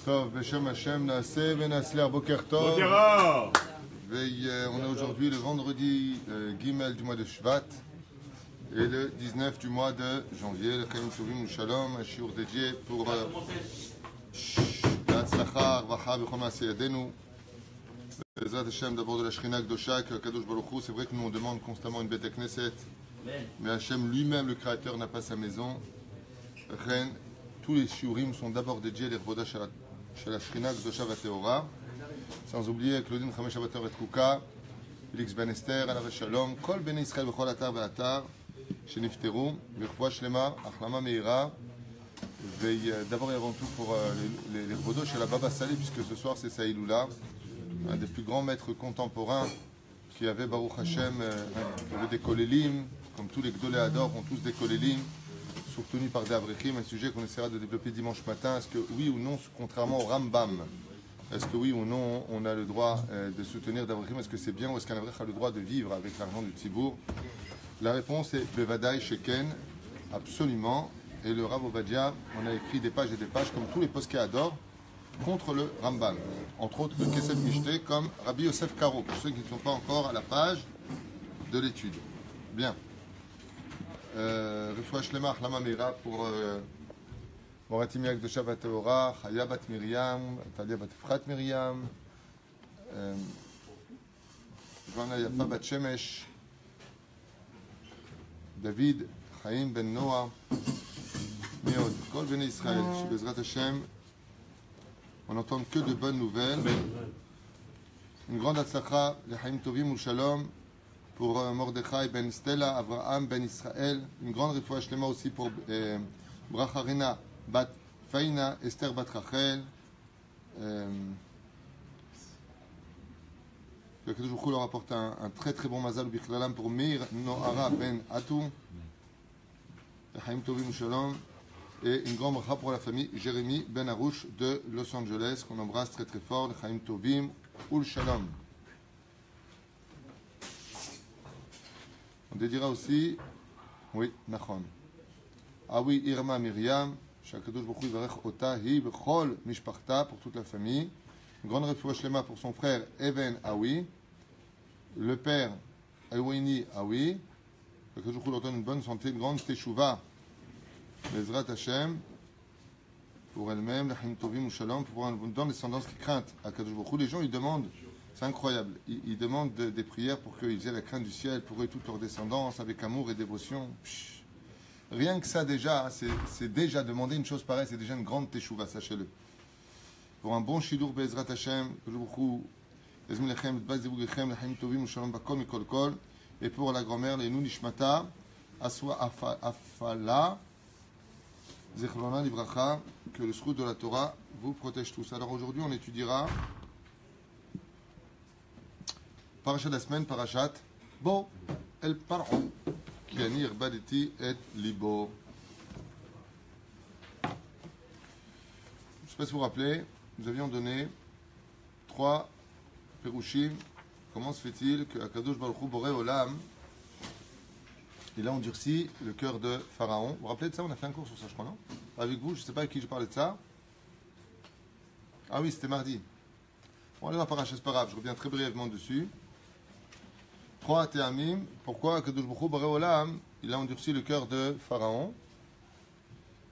Tov, Beshem Hashem, Naaseh Venasler, Boker Tov. On est aujourd'hui le vendredi Gimel du mois de Shvat et le 19 du mois de janvier, le Chaim Tovim Shalom, un shiur dédié pour l'Hatzlacha, Arvacha, Bechol Maaseh Yadenu. Bezrat Hashem, d'abord de la Shrina Kdosha, Kadosh Baruch Hu. C'est vrai que nous on demande constamment une Beit Knesset, mais Hashem lui-même, le Créateur, n'a pas sa maison. Ren, tous les shiurim sont d'abord dédiés à l'Irvoda chez la Shrina Kdosha Vateora. Sans oublier Claudine Chamesh Abator et Kouka, Félix Ben Esther, Alav Shalom, Kol Ben Israël Bechol Atar Ve'atar, chez Nifteru, Virfoua Shlema, Achlama Meira. D'abord et avant tout pour les Irvodos chez la Baba Salé, puisque ce soir c'est Saïloula, un des plus grands maîtres contemporains qui avait Baruch Hashem, qui avait des kolélim, comme tous les Gdolé Ador ont tous des kolélim, soutenus par des Avrechim, un sujet qu'on essaiera de développer dimanche matin. Est-ce que oui ou non, contrairement au Rambam, est-ce que oui ou non, on a le droit de soutenir d'Avrechim? Est-ce que c'est bien ou est-ce qu'un Avrech a le droit de vivre avec l'argent du Tzibour? La réponse est Bevadaï Sheken, absolument. Et le Rav Ovadia, on a écrit des pages et des pages, comme tous les posquets Ador, contre le Rambam. Entre autres, le Kesef Mishté, comme Rabbi Yosef Karo, pour ceux qui ne sont pas encore à la page de l'étude. Bien. Refoua Shlema Achlama Meira pour Moratimiak de Shabbat Teora, Chaya Bat Miriam, Talia Bat Efrat Miriam, Johanna Yafa Bat Shemesh, David Chaim Ben Noah, Miod, Kol Bnei Israël, Bezrat Hashem, on n'entend que de bonnes nouvelles. Une grande atzlacha, les Chaim Tovim ou Shalom, pour Mordechai Ben Stella, Avraham Ben Israël. Une grande refoua shlema aussi pour Bracharina Bat Faina, Esther Bat Rachel. Que Kadosh Baruch Hu leur apporte un très très bon mazal bichlalam pour Meir Nohara Ben Atou. Les Chaim Tovim ou Shalom. Et une grande bracha pour la famille Jérémy Ben Arouche de Los Angeles, qu'on embrasse très très fort. Les Chaim Tovim ou Shalom. On dédiera aussi, oui, Nachon. Ah oui, Irma Myriam, Shakadosh Baruch Hu Yivarech Ota Hi Bechol Mishpachta, pour toute la famille. Une grande refoua shlema pour son frère Even Aoui, le père Aouini Aoui. Shakadosh Baruch Hu leur donne une bonne santé, une grande teshuva, Bezrat Hashem, pour elle-même, la Chaim Tovim ou Shalom, pour avoir une bonne descendance qui crainte à Kadosh Baruch Hu. Les gens, ils demandent. C'est incroyable. Ils demandent des prières pour qu'ils aient la crainte du ciel, pour eux toute leur descendance, avec amour et dévotion. Rien que ça déjà, c'est déjà demander une chose pareille, c'est déjà une grande teshuva, sachez-le. Pour un bon shidur Be'ezrat Hashem, et pour la grand-mère, les Nishmata, Aswa Afala, Zechlona Livracha, que le srout de la Torah vous protège tous. Alors aujourd'hui, on étudiera Parachat de la semaine, Parachat Bo El Paro, qui a ni Irbaditi et Libo. Je ne sais pas si vous vous rappelez, nous avions donné 3 Perushim. Comment se fait-il que Akadosh Baruch Hu Boré Olam, il a endurci le cœur de Pharaon? Vous vous rappelez de ça? On a fait un cours sur ça, je crois, non? Avec vous, je ne sais pas avec qui je parlais de ça. Ah oui, c'était mardi. Bon, allez dans Parachat, c'est pas grave, je reviens très brièvement dessus. 3 Théamim, pourquoi Kadosh Baruch Hu Boré Olam, il a endurci le cœur de Pharaon?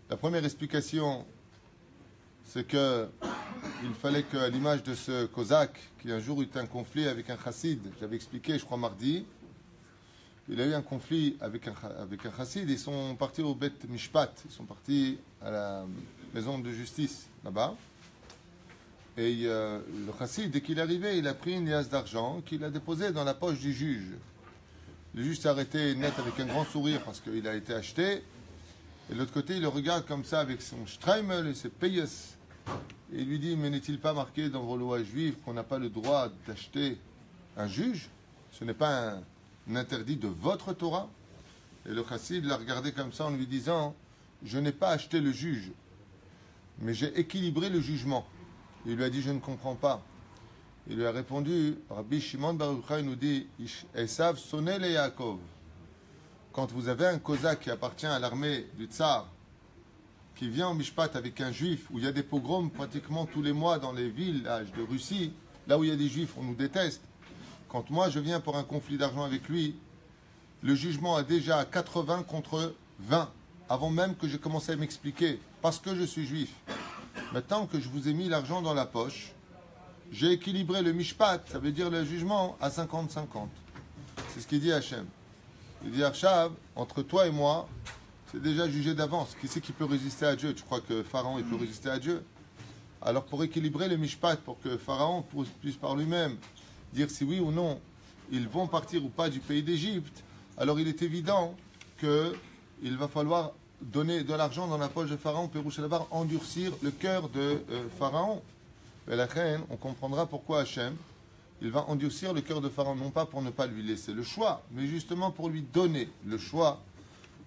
La première explication, c'est que il fallait qu'à l'image de ce Cosaque, qui un jour eut un conflit avec un chassid, j'avais expliqué, je crois mardi, il a eu un conflit avec un chassid, ils sont partis au Bet Mishpat, ils sont partis à la maison de justice, là-bas. Et le chassid, dès qu'il est arrivé, il a pris une liasse d'argent qu'il a déposée dans la poche du juge. Le juge s'est arrêté net avec un grand sourire parce qu'il a été acheté. Et de l'autre côté, il le regarde comme ça avec son streimel et ses payes. Et il lui dit, mais n'est-il pas marqué dans vos lois juives qu'on n'a pas le droit d'acheter un juge? Ce n'est pas un interdit de votre Torah? Et le chassid l'a regardé comme ça en lui disant, je n'ai pas acheté le juge, mais j'ai équilibré le jugement. Il lui a dit, je ne comprends pas. Il lui a répondu, Rabbi Shimon Bar Yochai nous dit, Esav sonné les Yaakov. Quand vous avez un Cosaque qui appartient à l'armée du Tsar, qui vient au Mishpat avec un juif, où il y a des pogroms pratiquement tous les mois dans les villages de Russie, là où il y a des juifs, on nous déteste. Quand moi je viens pour un conflit d'argent avec lui, le jugement est déjà à 80 contre 20, avant même que j'ai commencé à m'expliquer, parce que je suis juif. Maintenant que je vous ai mis l'argent dans la poche, j'ai équilibré le Mishpat, ça veut dire le jugement, à 50-50. C'est ce qu'il dit Hachem. Il dit Arshav, entre toi et moi, c'est déjà jugé d'avance. Qui c'est qui peut résister à Dieu? Tu crois que Pharaon il peut résister à Dieu? Alors pour équilibrer le Mishpat, pour que Pharaon puisse par lui-même dire si oui ou non ils vont partir ou pas du pays d'Égypte, alors il est évident qu'il va falloir donner de l'argent dans la poche de Pharaon, Pérouche Lavar, endurcir le cœur de Pharaon. Et la reine, on comprendra pourquoi Hachem, il va endurcir le cœur de Pharaon, non pas pour ne pas lui laisser le choix, mais justement pour lui donner le choix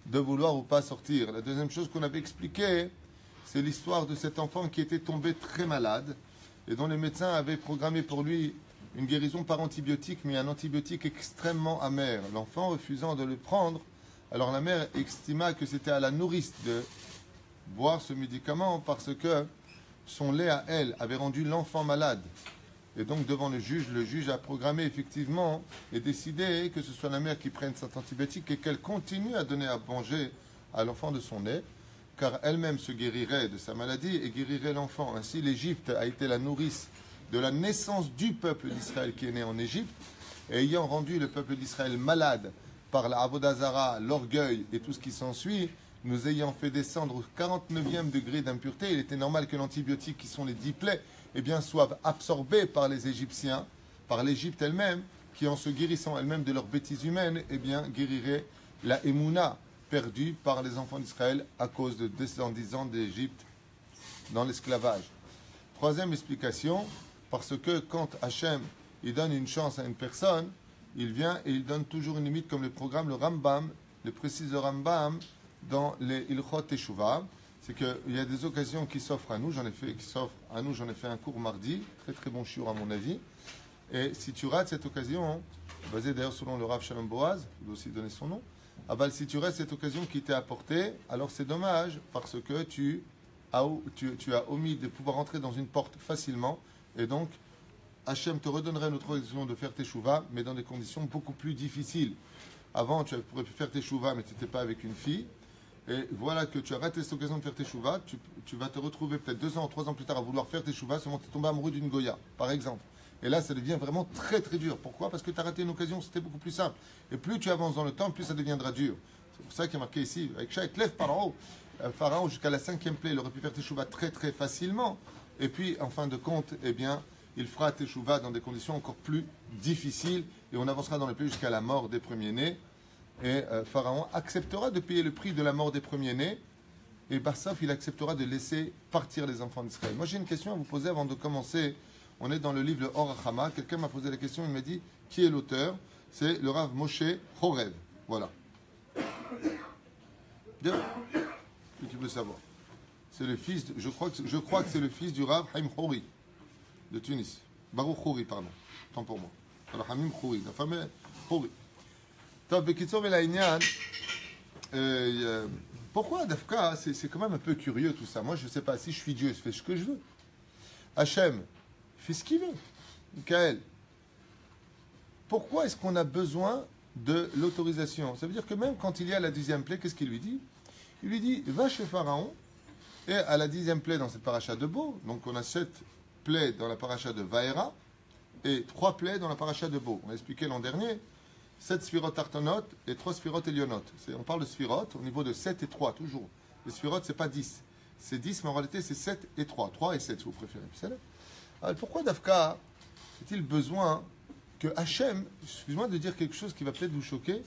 de vouloir ou pas sortir. La deuxième chose qu'on avait expliquée, c'est l'histoire de cet enfant qui était tombé très malade et dont les médecins avaient programmé pour lui une guérison par antibiotique, mais un antibiotique extrêmement amer. L'enfant refusant de le prendre, alors la mère estima que c'était à la nourrice de boire ce médicament parce que son lait à elle avait rendu l'enfant malade. Et donc devant le juge a programmé effectivement et décidé que ce soit la mère qui prenne cet antibiotique et qu'elle continue à donner à manger à l'enfant de son lait, car elle-même se guérirait de sa maladie et guérirait l'enfant. Ainsi l'Égypte a été la nourrice de la naissance du peuple d'Israël qui est né en Égypte, et ayant rendu le peuple d'Israël malade par la Avodah Zara, l'orgueil et tout ce qui s'ensuit, nous ayant fait descendre au 49e degré d'impureté, il était normal que l'antibiotique, qui sont les 10 plaies, eh bien, soient absorbés par les Égyptiens, par l'Égypte elle-même, qui en se guérissant elle-même de leurs bêtises humaines, eh bien, guérirait la Emouna perdue par les enfants d'Israël à cause de 210 ans d'Égypte dans l'esclavage. Troisième explication, parce que quand Hachem il donne une chance à une personne, il vient et il donne toujours une limite, comme le programme, le Rambam, le précise le Rambam dans les Ilchot Teshuvah, c'est qu'il y a des occasions qui s'offrent à nous, j'en ai fait un cours mardi, très très bon shiur à mon avis, et si tu rates cette occasion, basé d'ailleurs selon le Rav Shalom Boaz, il faut aussi donner son nom, si tu rates cette occasion qui t'est apportée, alors c'est dommage, parce que tu as omis de pouvoir entrer dans une porte facilement, et donc Hachem te redonnerait une autre occasion de faire tes chouvas, mais dans des conditions beaucoup plus difficiles. Avant, tu pourrais faire tes chouvas, mais tu n'étais pas avec une fille. Et voilà que tu as raté cette occasion de faire tes chouvas, tu vas te retrouver peut-être 2 ans, 3 ans plus tard à vouloir faire tes chouvas, seulement tu es tombé amoureux d'une Goya, par exemple. Et là, ça devient vraiment très très dur. Pourquoi? Parce que tu as raté une occasion, c'était beaucoup plus simple. Et plus tu avances dans le temps, plus ça deviendra dur. C'est pour ça qu'il y a marqué ici, avec chaque lève par haut. Pharaon, jusqu'à la 5e plaie, il aurait pu faire tes chouvas très très facilement. Et puis, en fin de compte, eh bien, il fera teshuva dans des conditions encore plus difficiles et on avancera dans le pays jusqu'à la mort des premiers-nés. Et Pharaon acceptera de payer le prix de la mort des premiers-nés et Barsaf, il acceptera de laisser partir les enfants d'Israël. Moi, j'ai une question à vous poser avant de commencer. On est dans le livre Or HaChama. Quelqu'un m'a posé la question, il m'a dit qui est l'auteur? C'est le Rav Moshe Horev. Voilà. Bien. Tu peux savoir. C'est le fils, je crois que c'est le fils du Rav Haim Hori de Tunis. Baruch Houri, pardon. Tant pour moi. Alors, Hamim Houri, la famille Houri. Pourquoi Dafka? C'est quand même un peu curieux tout ça. Moi, je ne sais pas. Si je suis Dieu, je fais ce que je veux. Hachem fait ce qu'il veut. Michael, pourquoi est-ce qu'on a besoin de l'autorisation? Ça veut dire que même quand il y a la 10e plaie, qu'est-ce qu'il lui dit? Il lui dit, va chez Pharaon, et à la 10e plaie dans cette paracha de Bo, donc on a 7 plaies dans la paracha de Vaera, et 3 plaies dans la paracha de Bo. On a expliqué l'an dernier, 7 sphirotes artonot et 3 sphirotes élionot. On parle de sphirotes au niveau de 7 et 3, toujours. Les sphirotes, c'est pas 10. C'est 10, mais en réalité, c'est 7 et 3. 3 et 7, si vous préférez. Alors, pourquoi Dafka a-t-il besoin que Hachem, excuse-moi de dire quelque chose qui va peut-être vous choquer,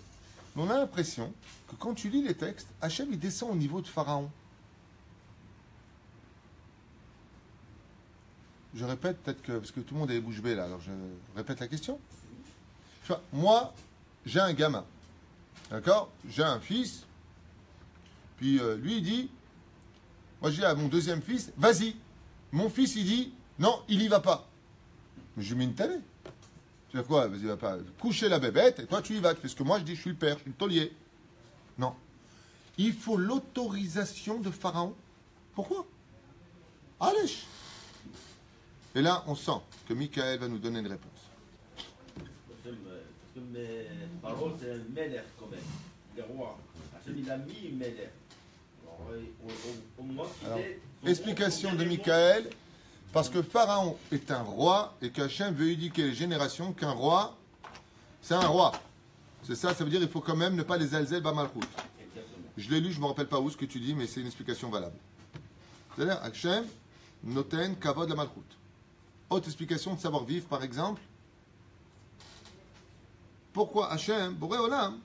mais on a l'impression que quand tu lis les textes, Hachem, il descend au niveau de Pharaon. Je répète peut-être que, parce que tout le monde est bouche bée là, alors je répète la question. Tu vois, moi, j'ai un gamin, d'accord? J'ai un fils, puis lui il dit, moi je dis à mon deuxième fils, vas-y. Mon fils il dit, non, il y va pas. Mais je lui mets une télé. Tu vas quoi? Vas-y, va pas. Coucher la bébête, et toi tu y vas. Parce que moi je dis, je suis le père, je suis le taulier. Non. Il faut l'autorisation de Pharaon. Pourquoi? Allez. Et là, on sent que Michael va nous donner une réponse. Parce que Paro, c'est un Melech quand même, le roi. Hachem, il a mis Melech. Alors, explication de Michael, parce que Pharaon est un roi et qu'Hachem veut éduquer les générations qu'un roi, c'est un roi. C'est ça, ça veut dire qu'il faut quand même ne pas les alzel bamalchut. Je l'ai lu, je ne me rappelle pas où ce que tu dis, mais c'est une explication valable. C'est-à-dire, Hachem, noten, kavod la malchut. Autre explication de savoir-vivre, par exemple. Pourquoi Hachem, Boré Olam,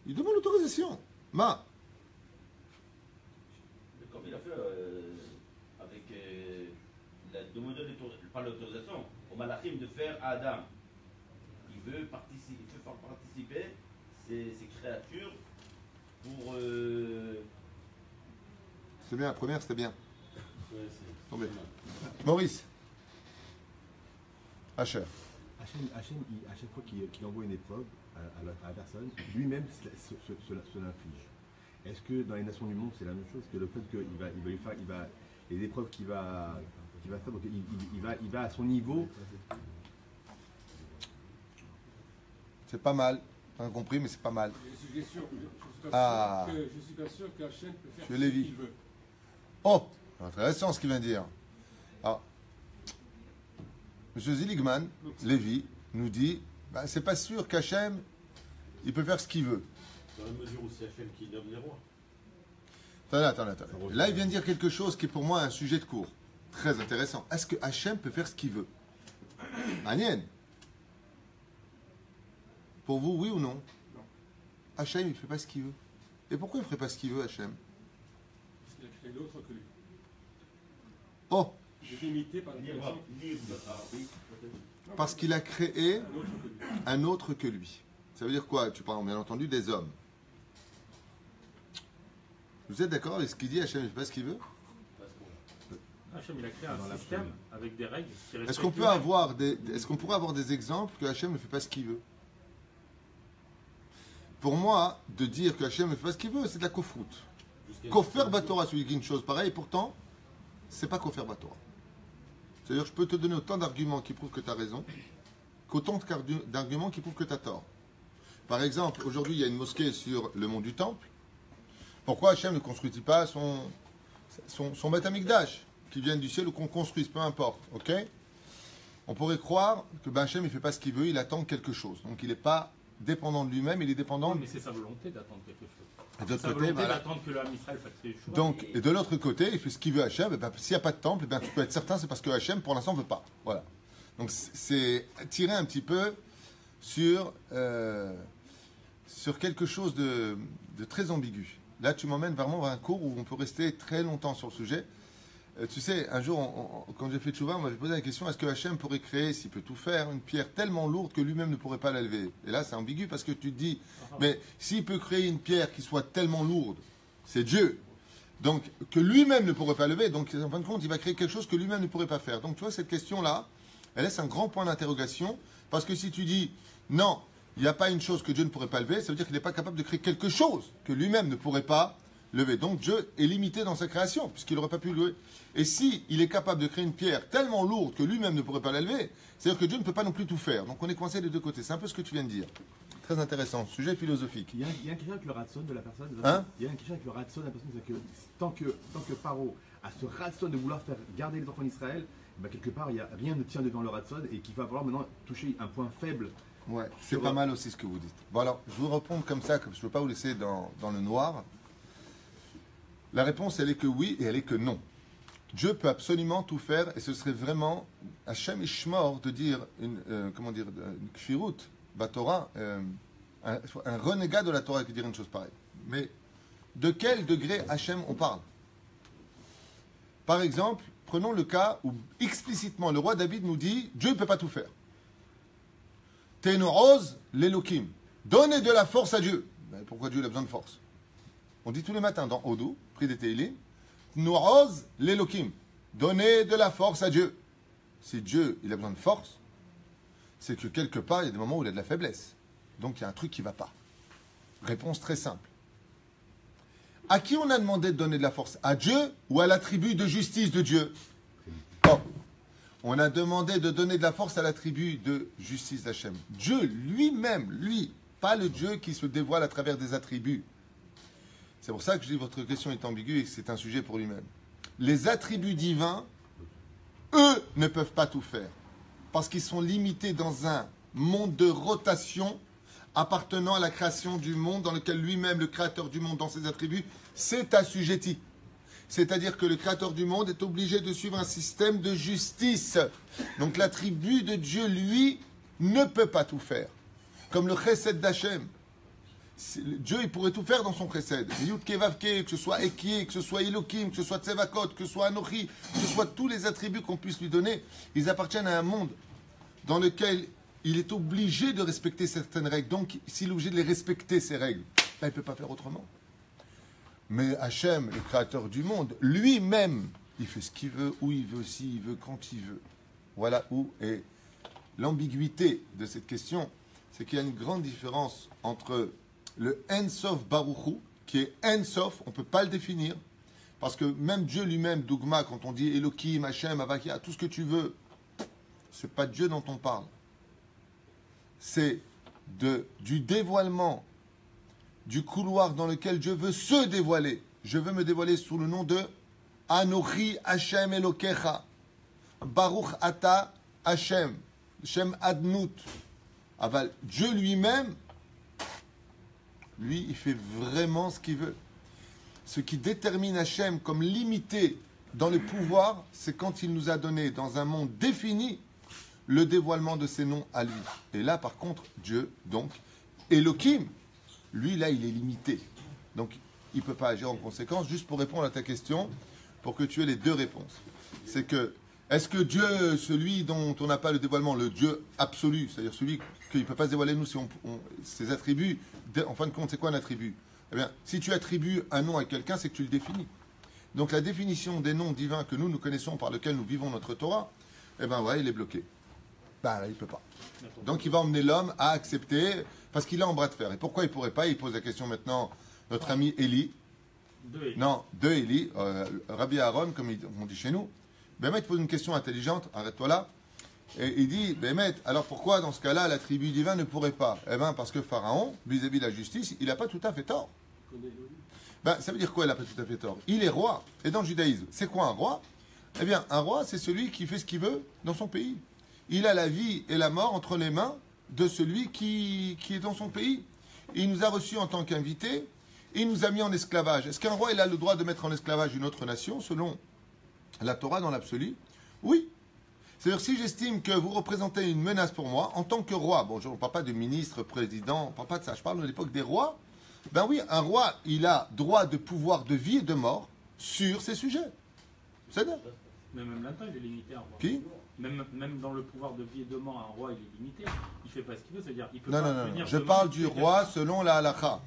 il demande l'autorisation. Ma. Comme il a fait avec la demande pas l'autorisation au Malachim de faire à Adam. Il veut faire participer ces créatures pour. C'est bien, la première, c'était bien. Ouais, c'est Tombé. Maurice. Hacher. Hachem, à chaque fois qu'il envoie une épreuve à la personne, lui-même se l'inflige. Est-ce que dans les nations du monde, c'est la même chose que le fait qu'il va lui faire, les épreuves qu'il va faire, donc il va à son niveau. C'est pas mal. T'as compris, mais c'est pas mal. Je suis Ah. pas sûr qu'Hachem peut faire Je ce l'ai vu. qu'il veut. Oh, intéressant ce qu'il vient de dire. Alors, M. Ziligman, Lévi, nous dit, bah, c'est pas sûr qu'Hachem, il peut faire ce qu'il veut. dans la mesure où c'est Hachem qui nomme les rois. Attends. Là, il vient de dire quelque chose qui est pour moi un sujet de cours. Très intéressant. Est-ce que Hachem peut faire ce qu'il veut? Agnès. Pour vous, oui ou non? Non. Hachem, il ne fait pas ce qu'il veut. Et pourquoi il ne ferait pas ce qu'il veut, Hachem? Parce qu'il a créé d'autres que lui. Oh, Il est limité par la création. parce qu'il a créé Un autre que lui. un autre que lui. Ça veut dire quoi? Tu parles bien entendu des hommes. Vous êtes d'accord avec ce qu'il dit? Hachem, il ne fait pas ce qu'il veut? Hachem, il a créé un système avec des règles. Qui Est-ce qu'on peut avoir est-ce qu'on pourrait avoir des exemples que Hachem ne fait pas ce qu'il veut? Pour moi, de dire que Hachem ne fait pas ce qu'il veut, c'est de la kofroute. Kofer Batora, celui qui dit une chose pareille, pourtant, c'est pas Kofer Batora. C'est-à-dire, je peux te donner autant d'arguments qui prouvent que tu as raison, qu'autant d'arguments qui prouvent que tu as tort. Par exemple, aujourd'hui, il y a une mosquée sur le mont du Temple. Pourquoi Hachem ne construit-il pas son Beth Amikdash, qui vient du ciel ou qu'on construise, peu importe, ok? On pourrait croire que Hachem ne fait pas ce qu'il veut, il attend quelque chose. Donc il n'est pas dépendant de lui-même, il est dépendant Non, mais c'est sa volonté d'attendre quelque chose. Et de l'autre Sa côté, volonté voilà. d'attendre que l'homme Israël fasse ses choix. Donc, et de l'autre côté, il fait ce qu'il veut Hachem. Et ben, s'il n'y a pas de temple, tu peux être certain, c'est parce que Hachem, pour l'instant, ne veut pas. Voilà. Donc, c'est tirer un petit peu sur quelque chose de très ambigu. Là, tu m'emmènes vraiment vers un cours où on peut rester très longtemps sur le sujet. Tu sais, un jour, quand j'ai fait Tchouva, on m'avait posé la question, est-ce que Hachem pourrait créer, s'il peut tout faire, une pierre tellement lourde que lui-même ne pourrait pas la lever? Et là, c'est ambigu parce que tu te dis, mais s'il peut créer une pierre qui soit tellement lourde, c'est Dieu. Donc, que lui-même ne pourrait pas lever, donc en fin de compte, il va créer quelque chose que lui-même ne pourrait pas faire. Donc, tu vois, cette question-là, elle laisse un grand point d'interrogation, parce que si tu dis, non, il n'y a pas une chose que Dieu ne pourrait pas lever, ça veut dire qu'il n'est pas capable de créer quelque chose que lui-même ne pourrait pas lever. Donc Dieu est limité dans sa création, puisqu'il n'aurait pas pu lever. Et si il est capable de créer une pierre tellement lourde que lui-même ne pourrait pas la lever, c'est-à-dire que Dieu ne peut pas non plus tout faire. Donc on est coincé des deux côtés. C'est un peu ce que tu viens de dire. Très intéressant, sujet philosophique. Il y a une question avec le ratson de la personne. Hein? Il y a une question avec le ratson de la personne, c'est que tant que Paro a ce ratson de vouloir faire garder les enfants d'Israël, ben quelque part, rien ne tient devant le ratson et qu'il va falloir maintenant toucher un point faible. Ouais, c'est pas mal aussi ce que vous dites. Bon alors, je vous réponds comme ça, comme je ne veux pas vous laisser dans le noir. La réponse, elle est que oui et elle est que non. Dieu peut absolument tout faire et ce serait vraiment Hachem Ishmor de dire une kfirut, Torah, un renégat de la Torah qui dirait une chose pareille. Mais de quel degré Hachem on parle? Par exemple, prenons le cas où explicitement le roi David nous dit Dieu ne peut pas tout faire. Ténoroz l'Elokim. Donnez de la force à Dieu. Mais pourquoi Dieu a besoin de force? On dit tous les matins dans Odou, prix des Teilim, Ténoroz l'Elokim. Donnez de la force à Dieu. Si Dieu il a besoin de force, c'est que quelque part il y a des moments où il a de la faiblesse. Donc il y a un truc qui ne va pas. Réponse très simple. À qui on a demandé de donner de la force? À Dieu ou à la tribu de justice de Dieu? Oh. On a demandé de donner de la force à la tribu de justice d'Hachem. Dieu lui-même, lui, pas le Dieu qui se dévoile à travers des attributs. C'est pour ça que je dis que votre question est ambiguë et que c'est un sujet pour lui-même. Les attributs divins, eux, ne peuvent pas tout faire. Parce qu'ils sont limités dans un monde de rotation appartenant à la création du monde dans lequel lui-même, le créateur du monde, dans ses attributs, s'est assujetti. C'est-à-dire que le créateur du monde est obligé de suivre un système de justice. Donc l'attribut de Dieu, lui, ne peut pas tout faire. Comme le chesed d'Hachem. Dieu, il pourrait tout faire dans son chesed. Yudke Vavke, que ce soit Ekie, que ce soit Elohim, que ce soit Tsevakot, que ce soit Anochi, que ce soit tous les attributs qu'on puisse lui donner, ils appartiennent à un monde dans lequel il est obligé de respecter certaines règles. Donc, s'il est obligé de les respecter, ces règles, ben, il ne peut pas faire autrement. Mais Hachem, le créateur du monde, lui-même, il fait ce qu'il veut, où il veut, s'il veut, quand il veut. Voilà où est l'ambiguïté de cette question. C'est qu'il y a une grande différence entre le En-Sof Baruchu, qui est En-Sof, on ne peut pas le définir, parce que même Dieu lui-même, Dougma, quand on dit Elohim, Hachem, Avakia, tout ce que tu veux, c'est pas Dieu dont on parle. C'est du dévoilement du couloir dans lequel Dieu veut se dévoiler. Je veux me dévoiler sous le nom de Anochi Hachem Elokecha. Baruch Ata Hachem. Shem Adnut. Aval, Dieu lui-même, lui, il fait vraiment ce qu'il veut. Ce qui détermine Hachem comme limité dans le pouvoir, c'est quand il nous a donné, dans un monde défini, le dévoilement de ses noms à lui. Et là, par contre, Dieu, donc, Elohim, lui, là, il est limité. Donc, il ne peut pas agir en conséquence. Juste pour répondre à ta question, pour que tu aies les deux réponses. C'est que, est-ce que Dieu, celui dont on n'a pas le dévoilement, le Dieu absolu, c'est-à-dire celui qu'il ne peut pas se dévoiler nous, si ses attributs, en fin de compte, c'est quoi un attribut? Eh bien, si tu attribues un nom à quelqu'un, c'est que tu le définis. Donc, la définition des noms divins que nous connaissons, par lesquels nous vivons notre Torah, eh bien, ouais, il est bloqué. Ben, il ne peut pas. Donc, il va emmener l'homme à accepter, parce qu'il est en bras de fer. Et pourquoi il ne pourrait pas? Il pose la question maintenant, notre ami Élie. De Élie, Rabbi Aaron, comme on dit chez nous. Bémet pose une question intelligente, arrête-toi là. Et il dit, Bémet, alors pourquoi dans ce cas-là, l'attribut divin ne pourrait pas? Eh bien, parce que Pharaon, vis-à-vis de la justice, il n'a pas tout à fait tort. Ben, ça veut dire quoi, il n'a pas tout à fait tort? Il est roi. Et dans le judaïsme, c'est quoi un roi? Eh bien, un roi, c'est celui qui fait ce qu'il veut dans son pays. Il a la vie et la mort entre les mains de celui qui est dans son pays. Il nous a reçus en tant qu'invités, et il nous a mis en esclavage. Est-ce qu'un roi il a le droit de mettre en esclavage une autre nation, selon la Torah dans l'absolu? Oui. C'est-à-dire, si j'estime que vous représentez une menace pour moi, en tant que roi, bon, je ne parle pas de ministre, président, on ne parle pas de ça, je parle de l'époque des rois, ben oui, un roi, il a droit de pouvoir de vie et de mort sur ses sujets. C'est ça. Mais même là-dedans, il est limité, un roi. Qui? Même dans le pouvoir de vie et de mort, un roi, il est limité. Il fait pas ce qu'il veut, c'est-à-dire il peut Non, pas non, venir non. Je demain parle tuer du quelqu'un. roi selon la halakha.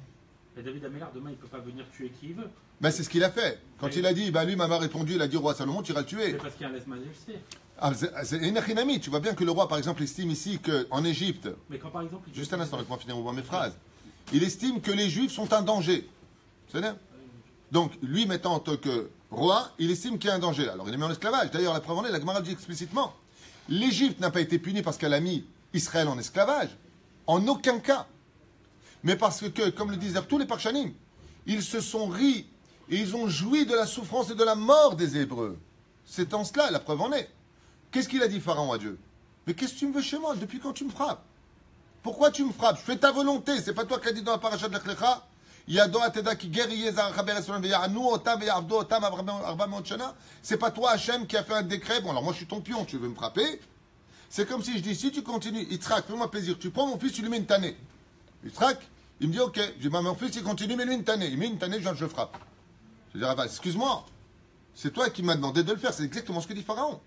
Et David Amélar, demain, il peut pas venir tuer qui il veut. Ben, c'est ce qu'il a fait. Quand Mais- il a dit, ben lui, m'a répondu, il a dit, roi Salomon, tu iras le tuer. C'est parce qu'il y a un laisse-majesté. Ah, c'est une achinami. Tu vois bien que le roi, par exemple, estime ici qu'en Égypte, Mais quand par exemple. juste un instant, laisse-moi finir au moins mes phrases, il estime que les Juifs sont un danger. C'est bien. Donc, lui, mettant en tant que roi, il estime qu'il y a un danger. Alors, il est mis en esclavage. D'ailleurs, la preuve en est, la Gemara dit explicitement, l'Égypte n'a pas été punie parce qu'elle a mis Israël en esclavage. En aucun cas. Mais parce que, comme le disent tous les Parchanim, ils se sont ris et ils ont joui de la souffrance et de la mort des Hébreux. C'est en cela, la preuve en est. Qu'est-ce qu'il a dit Pharaon à Dieu? Mais qu'est-ce que tu me veux chez moi? Depuis quand tu me frappes? Pourquoi tu me frappes? Je fais ta volonté. C'est pas toi qui as dit dans la paracha de l'Echlecha? C'est pas toi Hachem qui a fait un décret. Bon alors moi je suis ton pion, tu veux me frapper? C'est comme si je dis, si tu continues, Yitzhak, fais-moi plaisir, tu prends mon fils, tu lui mets une tannée. Yitzhak, il me dit ok. Je dis, bah, mon fils il continue, mets-lui une tannée. Il met une tannée, je le frappe. Je dis, ah, bah, excuse-moi, c'est toi qui m'as demandé de le faire, c'est exactement ce que dit Pharaon.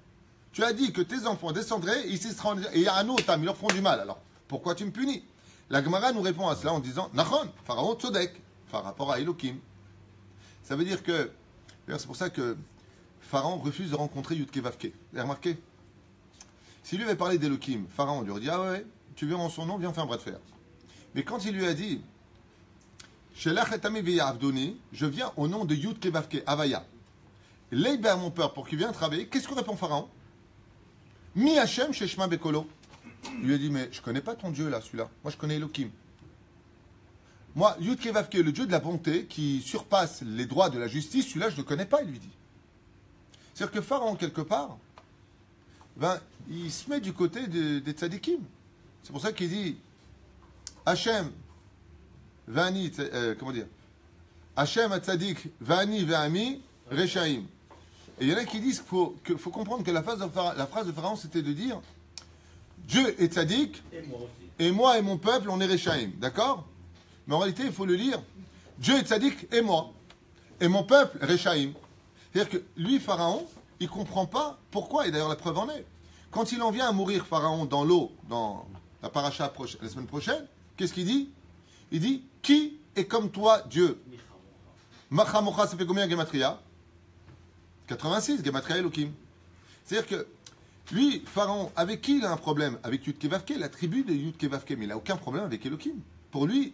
Tu as dit que tes enfants descendraient, et Yaranu Otam, ils leur feront du mal. Alors, pourquoi tu me punis? La Gemara nous répond à cela en disant, Nachon, Pharaon Tzodek, par rapport à Elohim. Ça veut dire que, d'ailleurs c'est pour ça que Pharaon refuse de rencontrer Yudke Vavke. Vous avez remarqué? S'il lui avait parlé d'Elohim, Pharaon lui aurait dit, ah ouais, tu viens en son nom, viens faire un bras de fer. Mais quand il lui a dit, Shelach et ami v'yavdoni, je viens au nom de Yud Kevavke, Avaya. Leiber mon père pour qu'il vienne travailler. Qu'est-ce que répond Pharaon? Mi Hashem Sheshma Bekolo. Il lui a dit, mais je ne connais pas ton Dieu là, celui-là. Moi, je connais Elohim. Moi, Yud Kevavke, le Dieu de la bonté qui surpasse les droits de la justice, celui-là, je ne le connais pas, il lui dit. C'est-à-dire que Pharaon, quelque part, ben, il se met du côté des tzadikim. C'est pour ça qu'il dit Hachem, Vani, comment dire Hachem tzadik, Vani, Ve'ami, Rechaim. Et il y en a qui disent qu'il faut comprendre que la phrase de Pharaon, c'était de dire Dieu est tzadik, Et moi aussi. et moi et mon peuple, on est Rechaim. D'accord? Mais en réalité, il faut le lire Dieu est tzadik, et moi. Et mon peuple, Rechaim. C'est-à-dire que lui, Pharaon, il ne comprend pas pourquoi, et d'ailleurs la preuve en est. Quand il en vient à mourir, Pharaon, dans l'eau, dans la paracha la semaine prochaine, qu'est-ce qu'il dit? Il dit, qui est comme toi, Dieu? Macha Mocha, ça fait combien Gematria? 86, Gematria Elohim. C'est-à-dire que lui, Pharaon, avec qui il a un problème? Avec Yud Kevavke, la tribu de Yud Kevavke, mais il n'a aucun problème avec Elohim. Pour lui,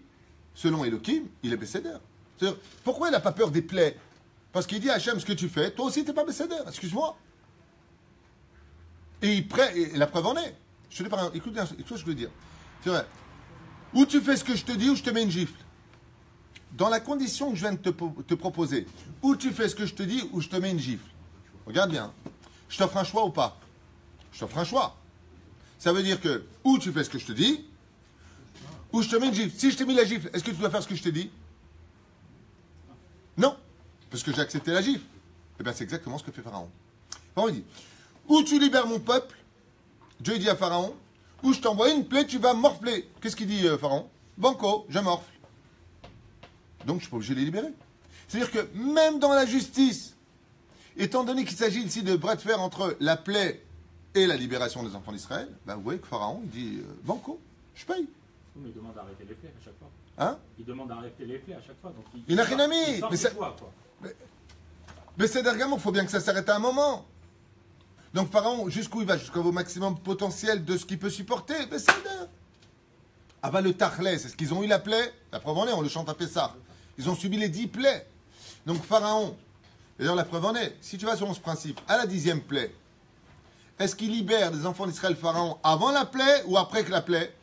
selon Elohim, il est Besséder. C'est-à-dire, pourquoi il n'a pas peur des plaies? Parce qu'il dit à Hachem, ce que tu fais, toi aussi, tu n'es pas Besséder, excuse-moi. Et la preuve en est. Je te dis par exemple, écoute ce que je veux dire. C'est vrai. Ou tu fais ce que je te dis, ou je te mets une gifle. Dans la condition que je viens de te proposer, ou tu fais ce que je te dis, ou je te mets une gifle. Regarde bien. Je t'offre un choix ou pas? Je t'offre un choix. Ça veut dire que, ou tu fais ce que je te dis, ou je te mets une gifle. Si je t'ai mis la gifle, est-ce que tu dois faire ce que je t'ai dit? Non. Parce que j'ai accepté la gifle. Eh bien, c'est exactement ce que fait Pharaon. Pharaon dit, ou tu libères mon peuple, Dieu dit à Pharaon, ou je t'envoie une plaie, tu vas morfler. Qu'est-ce qu'il dit Pharaon? Banco, je morfle. Donc je ne suis pas obligé de les libérer. C'est-à-dire que même dans la justice, étant donné qu'il s'agit ici de bras de fer entre la plaie et la libération des enfants d'Israël, ben vous voyez que Pharaon, il dit banco, je paye. Mais il demande d'arrêter les plaies à chaque fois. Hein? Il demande d'arrêter les plaies à chaque fois. Donc Il n'a rien à mis. Mais ça... quoi, quoi. Mais c'est d'argament, il faut bien que ça s'arrête à un moment. Donc Pharaon, jusqu'où il va? Jusqu'au maximum potentiel de ce qu'il peut supporter. Mais c'est là. Ah bah le tachlé, c'est ce qu'ils ont eu la plaie. La preuve en est, on le chante à Pessah. Ils ont subi les 10 plaies. Donc Pharaon, d'ailleurs la preuve en est, si tu vas selon ce principe, à la 10e plaie, est-ce qu'il libère des enfants d'Israël Pharaon avant la plaie ou après que la plaie?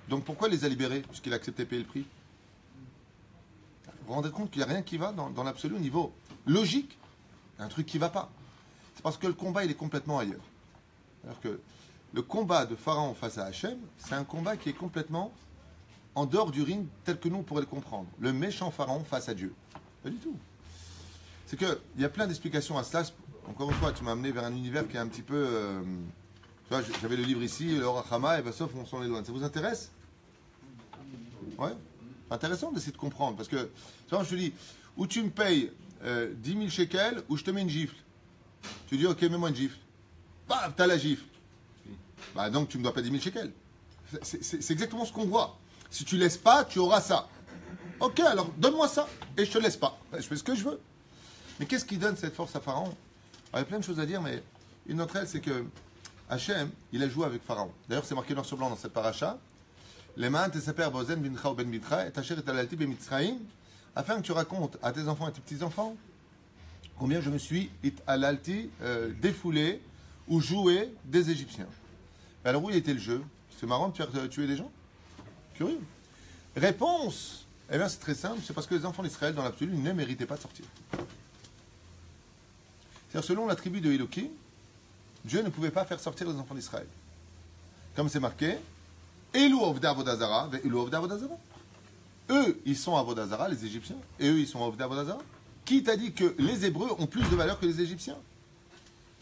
Donc pourquoi il les a libérés? Puisqu'il a accepté de payer le prix. Vous vous rendez compte qu'il n'y a rien qui va dans l'absolu au niveau logique? Il y a un truc qui ne va pas. C'est parce que le combat, il est complètement ailleurs. Alors que le combat de Pharaon face à Hachem, c'est un combat qui est complètement en dehors du ring tel que nous, on pourrait le comprendre. Le méchant Pharaon face à Dieu. Pas du tout. C'est qu'il y a plein d'explications à cela. Encore une fois, tu m'as amené vers un univers qui est un petit peu... tu vois, j'avais le livre ici, le Rachama, et ben sauf on s'en éloigne. Ça vous intéresse? Ouais. Intéressant d'essayer de comprendre. Parce que, tu vois, je te dis, ou tu me payes 10 000 shekels, ou je te mets une gifle. Tu dis, ok, mets-moi une gifle. Bah, t'as la gifle. Bah, donc tu me dois pas 10 000 shekels. C'est exactement ce qu'on voit. Si tu laisses pas, tu auras ça. Ok, alors donne-moi ça, et je te laisse pas. Je fais ce que je veux. Mais qu'est-ce qui donne cette force à Pharaon? Alors, il y a plein de choses à dire, mais une d'entre elles, c'est que Hachem, il a joué avec Pharaon. D'ailleurs, c'est marqué noir sur blanc dans cette paracha. Les mains te saper bozen bincha ou ben mitra et tacher et alalti ben mitzraim, afin que tu racontes à tes enfants et tes petits-enfants combien je me suis alalti défoulé ou joué des Égyptiens. Alors où il était le jeu? C'est marrant de faire tuer des gens? Curieux. Réponse. Eh bien c'est très simple, c'est parce que les enfants d'Israël dans l'absolu ne méritaient pas de sortir. C'est-à-dire selon la tribu de Elohim, Dieu ne pouvait pas faire sortir les enfants d'Israël. Comme c'est marqué, Elu Ovda Avodazara, Elu Ovda Avodazara. Eux, ils sont Avodazara, les Égyptiens, et eux, ils sont Ovda Avodazara. Qui t'a dit que les Hébreux ont plus de valeur que les Égyptiens?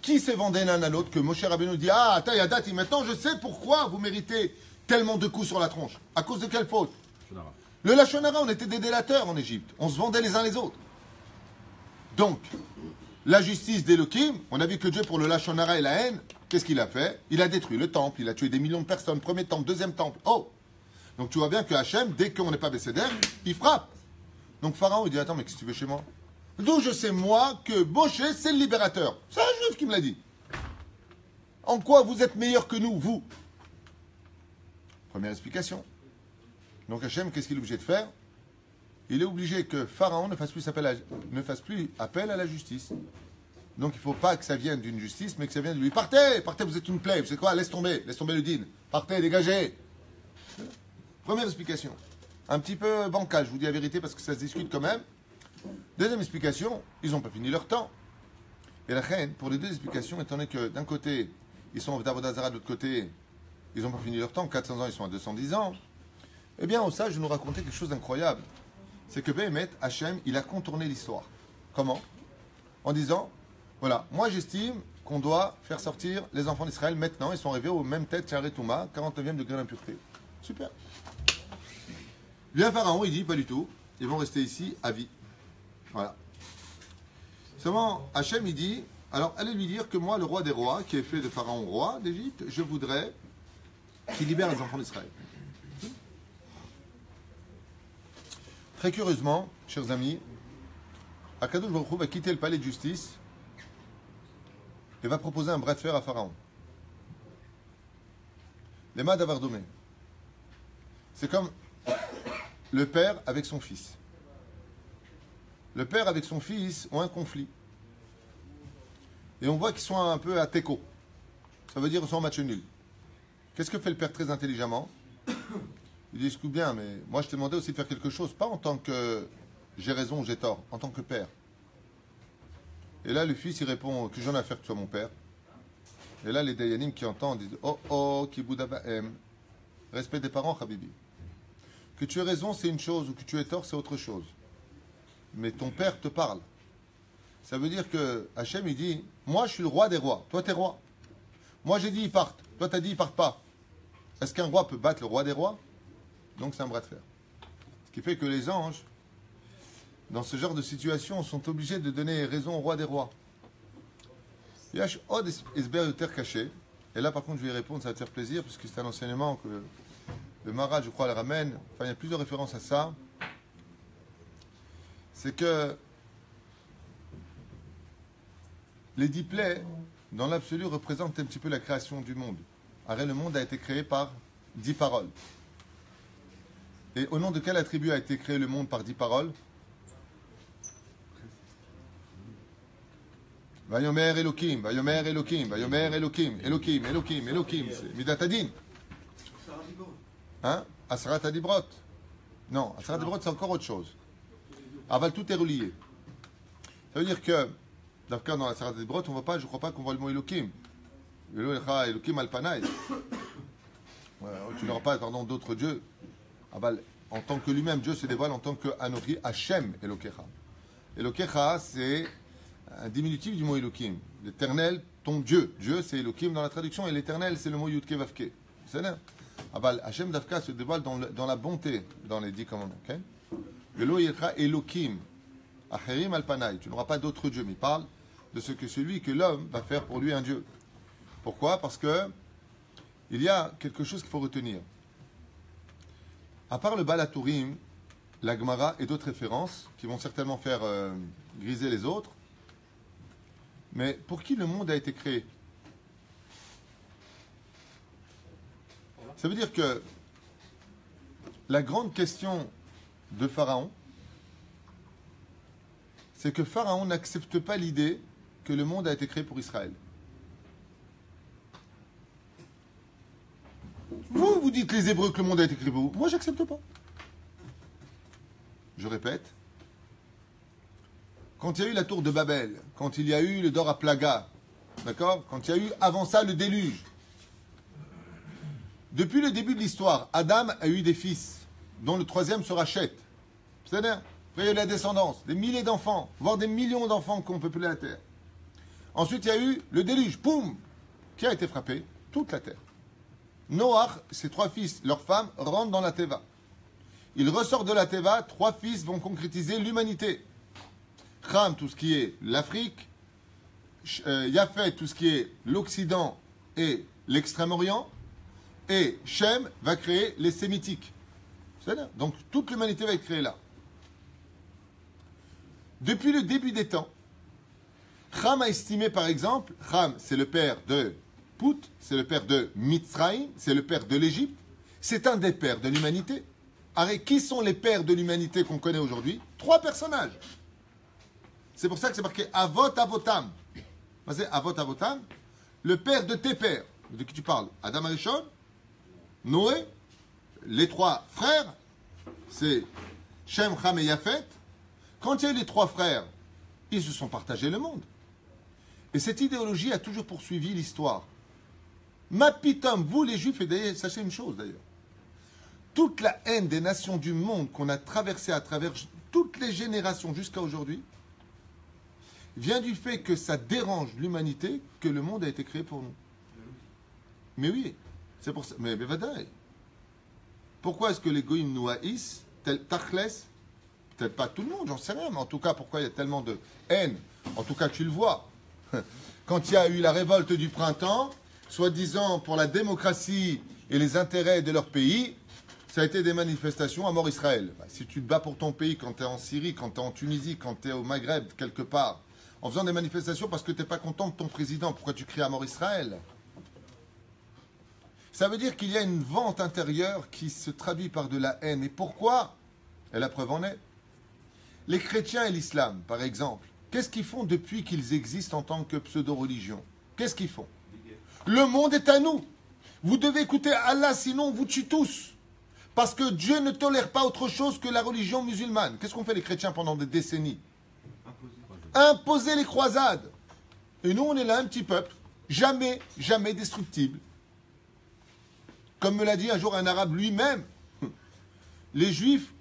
Qui s'est vendu l'un à l'autre que Moshe Rabbeinu dit, ah, Taïadati, maintenant je sais pourquoi vous méritez tellement de coups sur la tronche. À cause de quelle faute? Le Lachon Hara, on était des délateurs en Égypte. On se vendait les uns les autres. Donc, la justice d'Elohim, on a vu que Dieu, pour le Lachon Hara et la haine, qu'est-ce qu'il a fait? Il a détruit le temple, il a tué des millions de personnes. Premier temple, deuxième temple. Oh! Donc tu vois bien que Hachem, dès qu'on n'est pas Besséder, il frappe. Donc Pharaon, il dit, attends, mais qu'est-ce que tu veux chez moi? D'où je sais, moi, que Moshe, c'est le libérateur. C'est un juif qui me l'a dit. En quoi vous êtes meilleur que nous, vous? Première explication. Donc Hachem, qu'est-ce qu'il est obligé de faire? il est obligé que Pharaon ne fasse plus appel à la justice. Donc il ne faut pas que ça vienne d'une justice, mais que ça vienne de lui. Partez, partez, vous êtes une plaie. Vous savez quoi? Laisse tomber le din. Partez, dégagez. Première explication. Un petit peu bancal, je vous dis la vérité, parce que ça se discute quand même. Deuxième explication, ils n'ont pas fini leur temps. Et la reine, pour les deux explications, étant donné que d'un côté, ils sont au Davodazara, de l'autre côté, ils n'ont pas fini leur temps, 400 ans, ils sont à 210 ans, eh bien, au sage, je nous racontais quelque chose d'incroyable. C'est que Béhémet, Hachem, il a contourné l'histoire. Comment? En disant, voilà, moi j'estime qu'on doit faire sortir les enfants d'Israël maintenant, ils sont arrivés au même tête, Tcharet-Touma, 49e degré d'impureté. Super. Vient Pharaon, il dit, pas du tout, ils vont rester ici à vie. Voilà. Seulement, Hachem, il dit, alors allez lui dire que moi, le roi des rois, qui est fait de Pharaon roi d'Égypte, je voudrais qu'il libère les enfants d'Israël. Très curieusement, chers amis, Akadosh Baruch Hu va quitter le palais de justice et va proposer un bras de fer à Pharaon. Les mains d'Avardomé. C'est comme le père avec son fils. Le père avec son fils ont un conflit. Et on voit qu'ils sont un peu à teco. Ça veut dire qu'ils sont en match nul. Qu'est-ce que fait le père très intelligemment? Il dit, écoute bien, mais moi je t'ai demandé aussi de faire quelque chose, pas en tant que j'ai raison ou j'ai tort, en tant que père. Et là, le fils, il répond, que j'en ai à faire que tu sois mon père. Et là, les Dayanim qui entendent disent, oh, oh, Kibouda Ba'em, respect des parents, Habibi. Que tu aies raison, c'est une chose, ou que tu aies tort, c'est autre chose. Mais ton père te parle. Ça veut dire que Hachem, il dit, moi, je suis le roi des rois, toi, t'es roi. Moi, j'ai dit, ils partent. Toi, t'as dit, ils partent pas. Est-ce qu'un roi peut battre le roi des rois? Donc, c'est un bras de fer. Ce qui fait que les anges, dans ce genre de situation, sont obligés de donner raison au roi des rois. Yash od esber yoter caché. Et là, par contre, je vais y répondre, ça va te faire plaisir, puisque c'est un enseignement que le Maharaj, je crois, le ramène. Enfin, il y a plusieurs références à ça. C'est que les 10 plaies, dans l'absolu, représentent un petit peu la création du monde. Arrête, le monde a été créé par 10 paroles. Et au nom de quel attribut a été créé le monde par 10 paroles? Vayomer Elohim, Vayomer Elohim, Vayomer Elohim, Elohim, Elohim, Elohim, c'est Midat Hadin. Hein? Asrat Adibrot. Non, Asrat Adibrot, c'est encore autre chose. Aval, tout est relié. Ça veut dire que, dans la Asrat Adibrot, on ne voit pas, je ne crois pas qu'on voit le mot Elohim. Elohim Alpanaï. Tu n'auras pas, pardon, d'autres dieux. En tant que lui-même, Dieu se dévoile en tant que Anochi Hachem Elokecha. Elokecha, c'est un diminutif du mot Elohim. L'éternel, ton Dieu. Dieu, c'est Elohim dans la traduction, et l'éternel, c'est le mot Yudke Vavke. C'est là. Hachem Davka se dévoile dans la bonté, dans les 10 commandements. Okay? Velo Yelcha Elohim. Acherim Alpanaï. Tu n'auras pas d'autre Dieu, mais il parle de ce que celui que l'homme va faire pour lui un Dieu. Pourquoi? Parce que il y a quelque chose qu'il faut retenir. À part le Balatourim, la Gemara et d'autres références qui vont certainement faire griser les autres, mais pour qui le monde a été créé? Ça veut dire que la grande question de Pharaon, c'est que Pharaon n'accepte pas l'idée que le monde a été créé pour Israël. Vous dites les Hébreux que le monde a été créé pour vous. Moi, j'accepte pas. Je répète. Quand il y a eu la tour de Babel, quand il y a eu le Dor à Plaga, d'accord? Quand il y a eu avant ça le déluge. Depuis le début de l'histoire, Adam a eu des fils, dont le troisième sera Chet. C'est-à-dire, il y a eu la descendance, des milliers d'enfants, voire des millions d'enfants qui ont peuplé la terre. Ensuite, il y a eu le déluge, poum! Qui a été frappé? Toute la terre. Noach, ses 3 fils, leurs femmes, rentrent dans la Teva. Ils ressortent de la Teva, 3 fils vont concrétiser l'humanité. Cham, tout ce qui est l'Afrique, Yafet, tout ce qui est l'Occident et l'Extrême-Orient, et Shem va créer les Sémitiques. C'est-à-dire, donc toute l'humanité va être créée là. Depuis le début des temps, Cham a estimé par exemple, Cham c'est le père de Pout, c'est le père de Mitzraïm, c'est le père de l'Égypte, c'est un des pères de l'humanité. Arrête, qui sont les pères de l'humanité qu'on connaît aujourd'hui? 3 personnages. C'est pour ça que c'est marqué Avot Avotam. C'est Avot Avotam, le père de tes pères. De qui tu parles? Adam Arishon, Noé, les 3 frères, c'est Shem, Ham et Yafet. Quand il y a eu les 3 frères, ils se sont partagés le monde. Et cette idéologie a toujours poursuivi l'histoire. Mapitom, vous les Juifs, et d'ailleurs, sachez une chose d'ailleurs. Toute la haine des nations du monde qu'on a traversée à travers toutes les générations jusqu'à aujourd'hui vient du fait que ça dérange l'humanité que le monde a été créé pour nous. Mais oui, c'est pour ça. Mais Bevadaï. Pourquoi est-ce que les goïms nous haïssent? Tachles? Peut-être pas tout le monde, j'en sais rien, mais en tout cas, pourquoi il y a tellement de haine? En tout cas, tu le vois. Quand il y a eu la révolte du printemps, soi-disant pour la démocratie et les intérêts de leur pays, ça a été des manifestations à mort Israël. Si tu te bats pour ton pays, quand tu es en Syrie, quand tu es en Tunisie, quand tu es au Maghreb, quelque part, en faisant des manifestations parce que tu n'es pas content de ton président, pourquoi tu cries à mort Israël? Ça veut dire qu'il y a une vente intérieure qui se traduit par de la haine. Et pourquoi? Et la preuve en est. Les chrétiens et l'islam, par exemple, qu'est-ce qu'ils font depuis qu'ils existent en tant que pseudo-religion? Qu'est-ce qu'ils font? Le monde est à nous. Vous devez écouter Allah, sinon on vous tue tous. Parce que Dieu ne tolère pas autre chose que la religion musulmane. Qu'est-ce qu'ont fait les chrétiens pendant des décennies? Imposer les croisades. Et nous, on est là, un petit peuple, jamais, jamais destructible. Comme me l'a dit un jour un arabe lui-même, les juifs,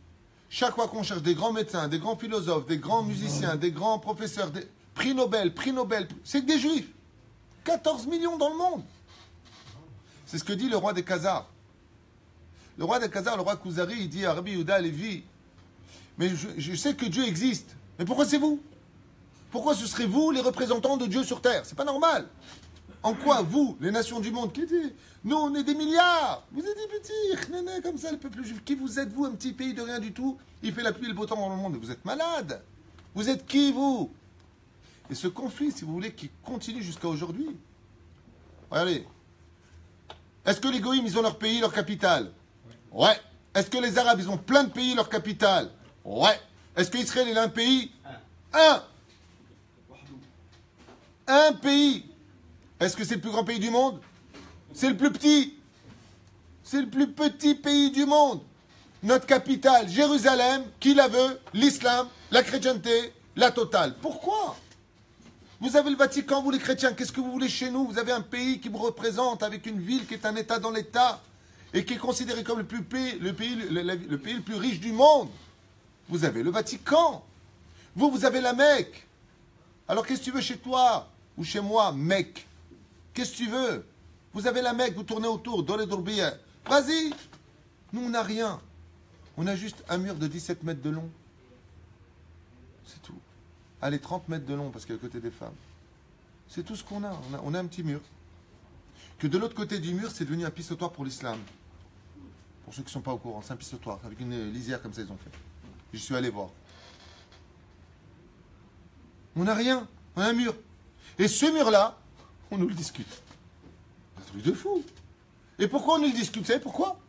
chaque fois qu'on cherche des grands médecins, des grands philosophes, des grands musiciens, des grands professeurs, des prix Nobel, c'est que des juifs. 14 millions dans le monde. C'est ce que dit le roi des Khazars. Le roi des Khazars, le roi Kuzari, il dit à Rabbi Yehuda Levi, mais je sais que Dieu existe, mais pourquoi c'est vous? Pourquoi ce serez vous les représentants de Dieu sur terre? C'est pas normal. En quoi, vous, les nations du monde, qui dites, nous on est des milliards, vous êtes des petits, comme ça, le peuple juif, qui vous êtes, vous, un petit pays de rien du tout, il fait la pluie et le beau temps dans le monde, vous êtes malade. Vous êtes qui, vous? Et ce conflit, si vous voulez, qui continue jusqu'à aujourd'hui. Regardez. Est-ce que les goïms, ils ont leur pays, leur capitale? Ouais. Est-ce que les Arabes, ils ont plein de pays, leur capitale? Ouais. Est-ce qu'Israël est un pays? Un pays. Est-ce que c'est le plus grand pays du monde? C'est le plus petit. C'est le plus petit pays du monde. Notre capitale, Jérusalem, qui la veut? L'islam, la chrétienté, la totale. Pourquoi? Vous avez le Vatican, vous les chrétiens, qu'est-ce que vous voulez chez nous? Vous avez un pays qui vous représente avec une ville qui est un État dans l'État et qui est considéré comme le pays le plus riche du monde. Vous avez le Vatican. Vous avez la Mecque. Alors qu'est-ce que tu veux chez toi ou chez moi, Mecque? Qu'est-ce que tu veux? Vous avez la Mecque, vous tournez autour, dans les Dourbiya. Vas-y. Nous, on n'a rien. On a juste un mur de 17 mètres de long. C'est tout. Allez, 30 mètres de long, parce qu'il y a le côté des femmes. C'est tout ce qu'on a. On a un petit mur. Que de l'autre côté du mur, c'est devenu un pissotoire pour l'islam. Pour ceux qui ne sont pas au courant, c'est un pissotoire. Avec une lisière comme ça, ils ont fait. J'y suis allé voir. On n'a rien. On a un mur. Et ce mur-là, on nous le discute. Un truc de fou. Et pourquoi on nous le discute? Vous savez pourquoi?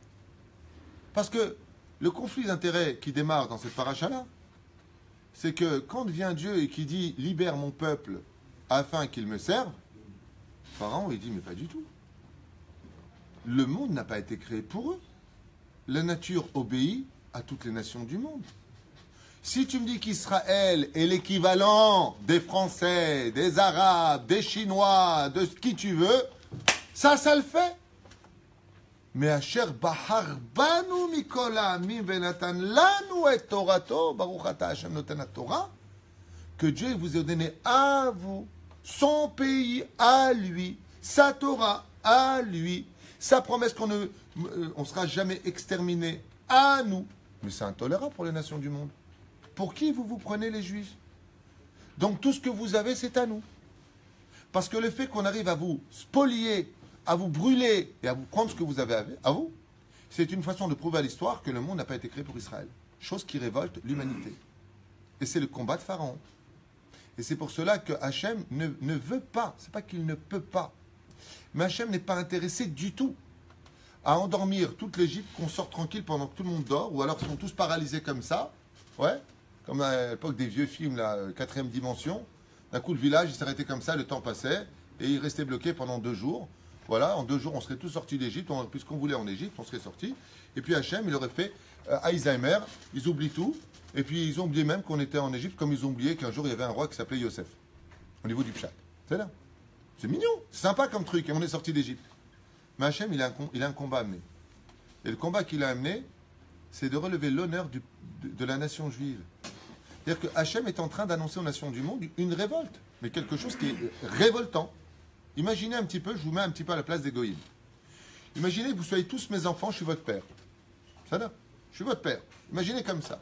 Parce que le conflit d'intérêts qui démarre dans cette paracha-là, c'est que quand vient Dieu et qui dit « Libère mon peuple afin qu'il me serve », Pharaon, il dit « Mais pas du tout. Le monde n'a pas été créé pour eux. La nature obéit à toutes les nations du monde. Si tu me dis qu'Israël est l'équivalent des Français, des Arabes, des Chinois, de qui tu veux, ça le fait. Mais Asher Bahar Banu Mikol Ha'amim Venatan Lanu et Torato, Baruch Ata Hashem Noten Torah, que Dieu vous a donné à vous, son pays à lui, sa Torah à lui, sa promesse qu'on ne sera jamais exterminé à nous. Mais c'est intolérable pour les nations du monde. Pour qui vous prenez les Juifs? Donc tout ce que vous avez, c'est à nous. Parce que le fait qu'on arrive à vous spolier, à vous brûler et à vous prendre ce que vous avez à vous, c'est une façon de prouver à l'histoire que le monde n'a pas été créé pour Israël. Chose qui révolte l'humanité. Et c'est le combat de Pharaon. Et c'est pour cela que Hachem ne veut pas, c'est pas qu'il ne peut pas, mais Hachem n'est pas intéressé du tout à endormir toute l'Égypte, qu'on sorte tranquille pendant que tout le monde dort, ou alors ils sont tous paralysés comme ça, ouais, comme à l'époque des vieux films, la quatrième dimension. D'un coup, le village, il s'arrêtait comme ça, le temps passait, et il restait bloqué pendant 2 jours. Voilà, en 2 jours, on serait tous sortis d'Égypte, on aurait pu ce qu'on voulait en Égypte, on serait sortis. Et puis Hachem, il aurait fait Alzheimer, ils oublient tout, et puis ils ont oublié même qu'on était en Égypte, comme ils ont oublié qu'un jour, il y avait un roi qui s'appelait Yosef, au niveau du Pshat. C'est là. C'est mignon, c'est sympa comme truc, et on est sorti d'Égypte. Mais Hachem, il a un combat à amener. Et le combat qu'il a amené, c'est de relever l'honneur de la nation juive. C'est-à-dire que Hachem est en train d'annoncer aux nations du monde une révolte, mais quelque chose qui est révoltant. Imaginez un petit peu, je vous mets un petit peu à la place des goïms. Imaginez que vous soyez tous mes enfants, je suis votre père. Ça va? Je suis votre père. Imaginez comme ça.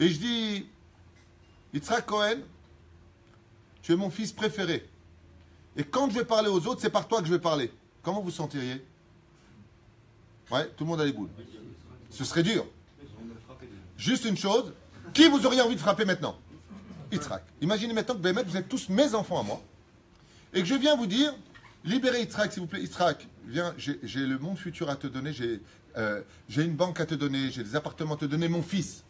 Et je dis, Yitzhak Cohen, tu es mon fils préféré. Et quand je vais parler aux autres, c'est par toi que je vais parler. Comment vous sentiriez? Ouais, tout le monde a les boules. Ce serait dur. Juste une chose, qui vous auriez envie de frapper maintenant? Yitzhak. Imaginez maintenant que Bémet, vous êtes tous mes enfants à moi. Et que je viens vous dire, libérez Yitzhak, s'il vous plaît. Yitzhak, viens, j'ai le monde futur à te donner, j'ai une banque à te donner, j'ai des appartements à te donner, mon fils.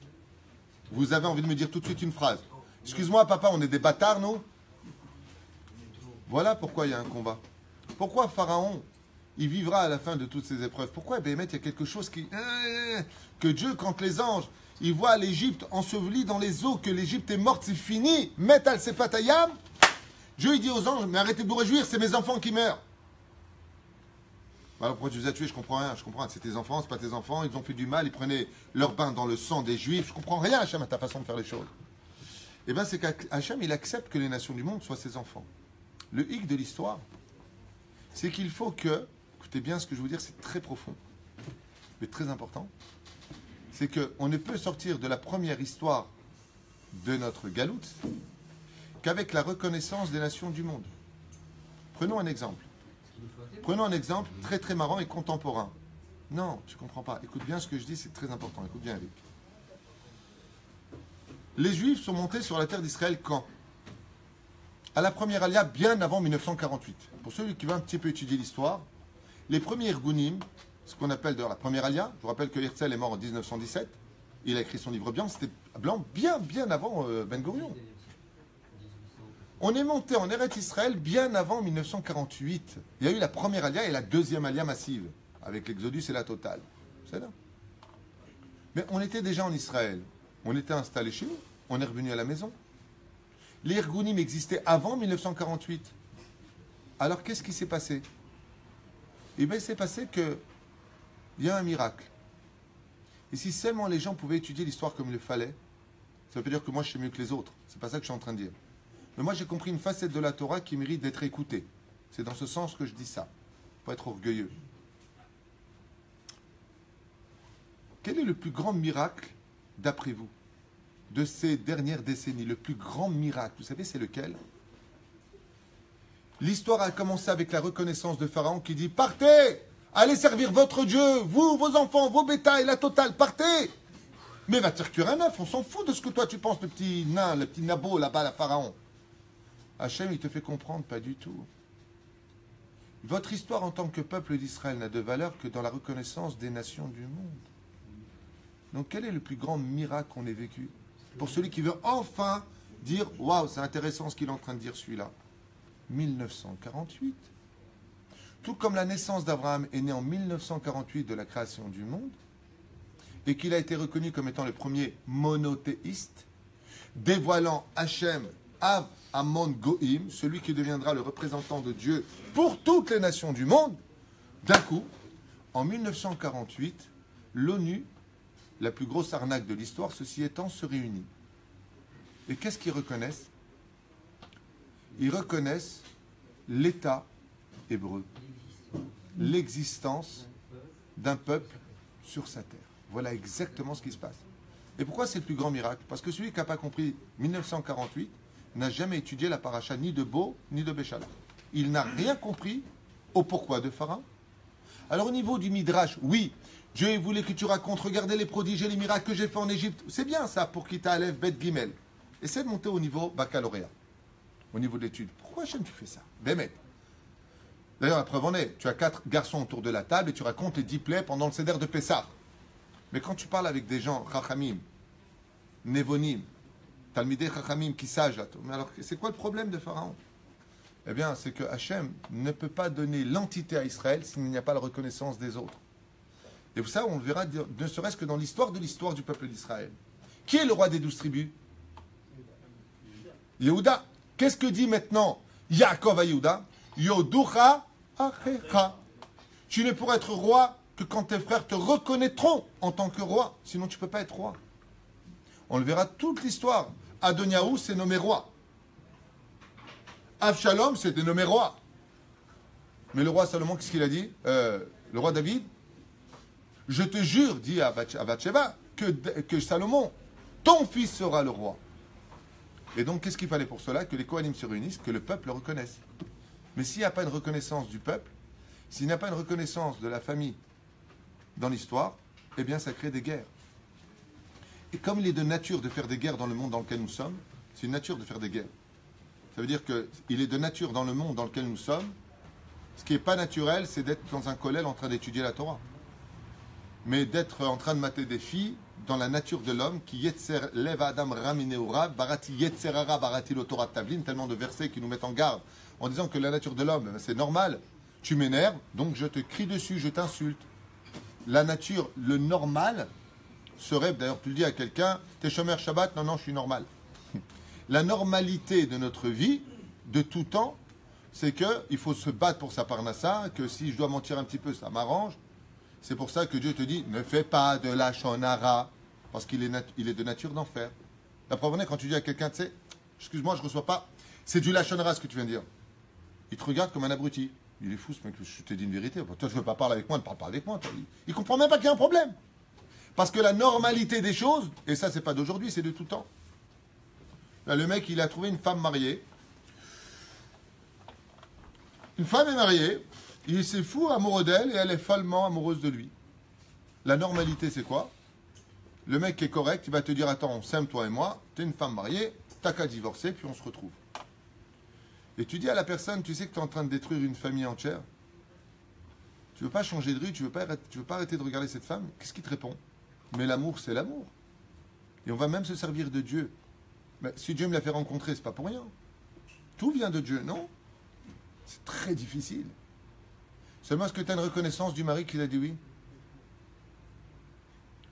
Vous avez envie de me dire tout de suite une phrase. Excuse-moi, papa, on est des bâtards, nous? Voilà pourquoi il y a un combat. Pourquoi Pharaon, il vivra à la fin de toutes ces épreuves? Pourquoi, Bémet, il y a quelque chose qui... Que Dieu, quand les anges, ils voient l'Égypte ensevelie dans les eaux, que l'Égypte est morte, c'est fini, Met al Sefatayam, Dieu, il dit aux anges, mais arrêtez de vous réjouir, c'est mes enfants qui meurent. Alors pourquoi tu les as tués? Je comprends rien, je comprends rien. C'est tes enfants, c'est pas tes enfants, ils ont fait du mal, ils prenaient leur bain dans le sang des Juifs. Je comprends rien, Hachem, à ta façon de faire les choses. Eh bien, c'est qu'Hachem, il accepte que les nations du monde soient ses enfants. Le hic de l'histoire, c'est qu'il faut que, écoutez bien ce que je veux vous dire, c'est très profond, mais très important, c'est qu'on ne peut sortir de la première histoire de notre galoute qu'avec la reconnaissance des nations du monde. Prenons un exemple. Prenons un exemple très très marrant et contemporain. Non, tu ne comprends pas. Écoute bien ce que je dis, c'est très important. Écoute bien, Eric. Les Juifs sont montés sur la terre d'Israël quand? À la première alia, bien avant 1948. Pour celui qui veut un petit peu étudier l'histoire, les premiers Irgunim, ce qu'on appelle d'ailleurs la première alia, je vous rappelle que Herzl est mort en 1917, il a écrit son livre blanc, c'était blanc bien avant Ben Gurion. On est monté en Eretz Israël bien avant 1948. Il y a eu la première alia et la deuxième alia massive, avec l'Exodus et la totale. C'est là. Mais on était déjà en Israël. On était installé chez nous. On est revenu à la maison. Les Irgunim existaient avant 1948. Alors qu'est-ce qui s'est passé? Eh bien, il s'est passé qu'il y a un miracle. Et si seulement les gens pouvaient étudier l'histoire comme il le fallait, ça veut pas dire que moi je sais mieux que les autres. C'est pas ça que je suis en train de dire. Mais moi j'ai compris une facette de la Torah qui mérite d'être écoutée. C'est dans ce sens que je dis ça. Faut être orgueilleux. Quel est le plus grand miracle, d'après vous, de ces dernières décennies? Le plus grand miracle, vous savez c'est lequel? L'histoire a commencé avec la reconnaissance de Pharaon qui dit « Partez! Allez servir votre Dieu, vous, vos enfants, vos bétails, la totale, partez !» Mais va te faire cuire un œuf, on s'en fout de ce que toi tu penses, le petit nain, le petit nabo là-bas, la Pharaon. Hachem, il te fait comprendre, pas du tout. Votre histoire en tant que peuple d'Israël n'a de valeur que dans la reconnaissance des nations du monde. Donc quel est le plus grand miracle qu'on ait vécu? Pour celui qui veut enfin dire « Waouh, c'est intéressant ce qu'il est en train de dire celui-là ». 1948. Tout comme la naissance d'Abraham est née en 1948 de la création du monde, et qu'il a été reconnu comme étant le premier monothéiste, dévoilant Hachem Av Amon Goïm, celui qui deviendra le représentant de Dieu pour toutes les nations du monde, d'un coup, en 1948, l'ONU, la plus grosse arnaque de l'histoire, ceci étant, se réunit. Et qu'est-ce qu'ils reconnaissent? Ils reconnaissent l'État hébreu, l'existence d'un peuple sur sa terre. Voilà exactement ce qui se passe. Et pourquoi c'est le plus grand miracle? Parce que celui qui n'a pas compris 1948 n'a jamais étudié la paracha ni de Bo ni de Béchala. Il n'a rien compris au pourquoi de Pharaon. Alors au niveau du Midrash, oui, Dieu voulait que tu racontes, regardez les prodiges et les miracles que j'ai fait en Égypte. C'est bien ça pour Kita Aleph, Bet Gimel. Essaie de monter au niveau baccalauréat, au niveau de l'étude. Pourquoi Hachem tu fais ça? Bémet. D'ailleurs, la preuve en est, tu as 4 garçons autour de la table et tu racontes les 10 plaies pendant le Seder de Pessah. Mais quand tu parles avec des gens, Chachamim, Nevonim, Talmidei Chachamim, qui sages, mais alors c'est quoi le problème de Pharaon? Eh bien, c'est que Hachem ne peut pas donner l'entité à Israël s'il n'y a pas la reconnaissance des autres. Et ça, on le verra, ne serait-ce que dans l'histoire du peuple d'Israël. Qui est le roi des 12 tribus? Yehuda. Qu'est-ce que dit maintenant Yaakov à Yehuda? Yoducha achecha. Tu ne pourras être roi que quand tes frères te reconnaîtront en tant que roi. Sinon, tu ne peux pas être roi. On le verra toute l'histoire. Adoniaou s'est nommé roi. Avshalom s'était nommé roi. Mais le roi Salomon, qu'est-ce qu'il a dit? Le roi David, je te jure, dit à Bathsheba, que Salomon, ton fils sera le roi. Et donc, qu'est-ce qu'il fallait pour cela? Que les Kohanim se réunissent, que le peuple le reconnaisse. Mais s'il n'y a pas une reconnaissance du peuple, s'il n'y a pas une reconnaissance de la famille dans l'histoire, eh bien, ça crée des guerres. Et comme il est de nature de faire des guerres dans le monde dans lequel nous sommes, c'est une nature de faire des guerres. Ça veut dire qu'il est de nature dans le monde dans lequel nous sommes. Ce qui n'est pas naturel, c'est d'être dans un kollel en train d'étudier la Torah. Mais d'être en train de mater des filles dans la nature de l'homme, qui yetzer lev adam ramineura, barati yetzerara barati lo Torah tavlin, tellement de versets qui nous mettent en garde en disant que la nature de l'homme, c'est normal. Tu m'énerves, donc je te crie dessus, je t'insulte. La nature, le normal, serait, d'ailleurs tu le dis à quelqu'un, t'es chômeur Shabbat, non, non, je suis normal. La normalité de notre vie, de tout temps, c'est qu'il faut se battre pour sa parnassa, que si je dois mentir un petit peu, ça m'arrange. C'est pour ça que Dieu te dit, ne fais pas de la shonara, parce qu'il est, il est de nature d'en faire. La preuve en est, quand tu dis à quelqu'un, tu sais, excuse-moi, je ne reçois pas, c'est du lachonara ce que tu viens de dire. Il te regarde comme un abruti. Il est fou ce mec, je t'ai dit une vérité. Toi, tu ne veux pas parler avec moi, ne parle pas avec moi. Il ne comprend même pas qu'il y a un problème. Parce que la normalité des choses, et ça, c'est pas d'aujourd'hui, c'est de tout temps. Là, le mec, il a trouvé une femme mariée. Une femme est mariée, il s'est fou amoureux d'elle et elle est follement amoureuse de lui. La normalité, c'est quoi? Le mec qui est correct, il va te dire, attends, on s'aime toi et moi, t'es une femme mariée, t'as qu'à divorcer, puis on se retrouve. Et tu dis à la personne, tu sais que tu es en train de détruire une famille entière. Tu veux pas changer de rue, tu veux pas arrêter de regarder cette femme. Qu'est-ce qui te répond? Mais l'amour, c'est l'amour. Et on va même se servir de Dieu. Mais si Dieu me l'a fait rencontrer, c'est pas pour rien. Tout vient de Dieu, non? C'est très difficile. Seulement, est-ce que tu as une reconnaissance du mari qui a dit oui?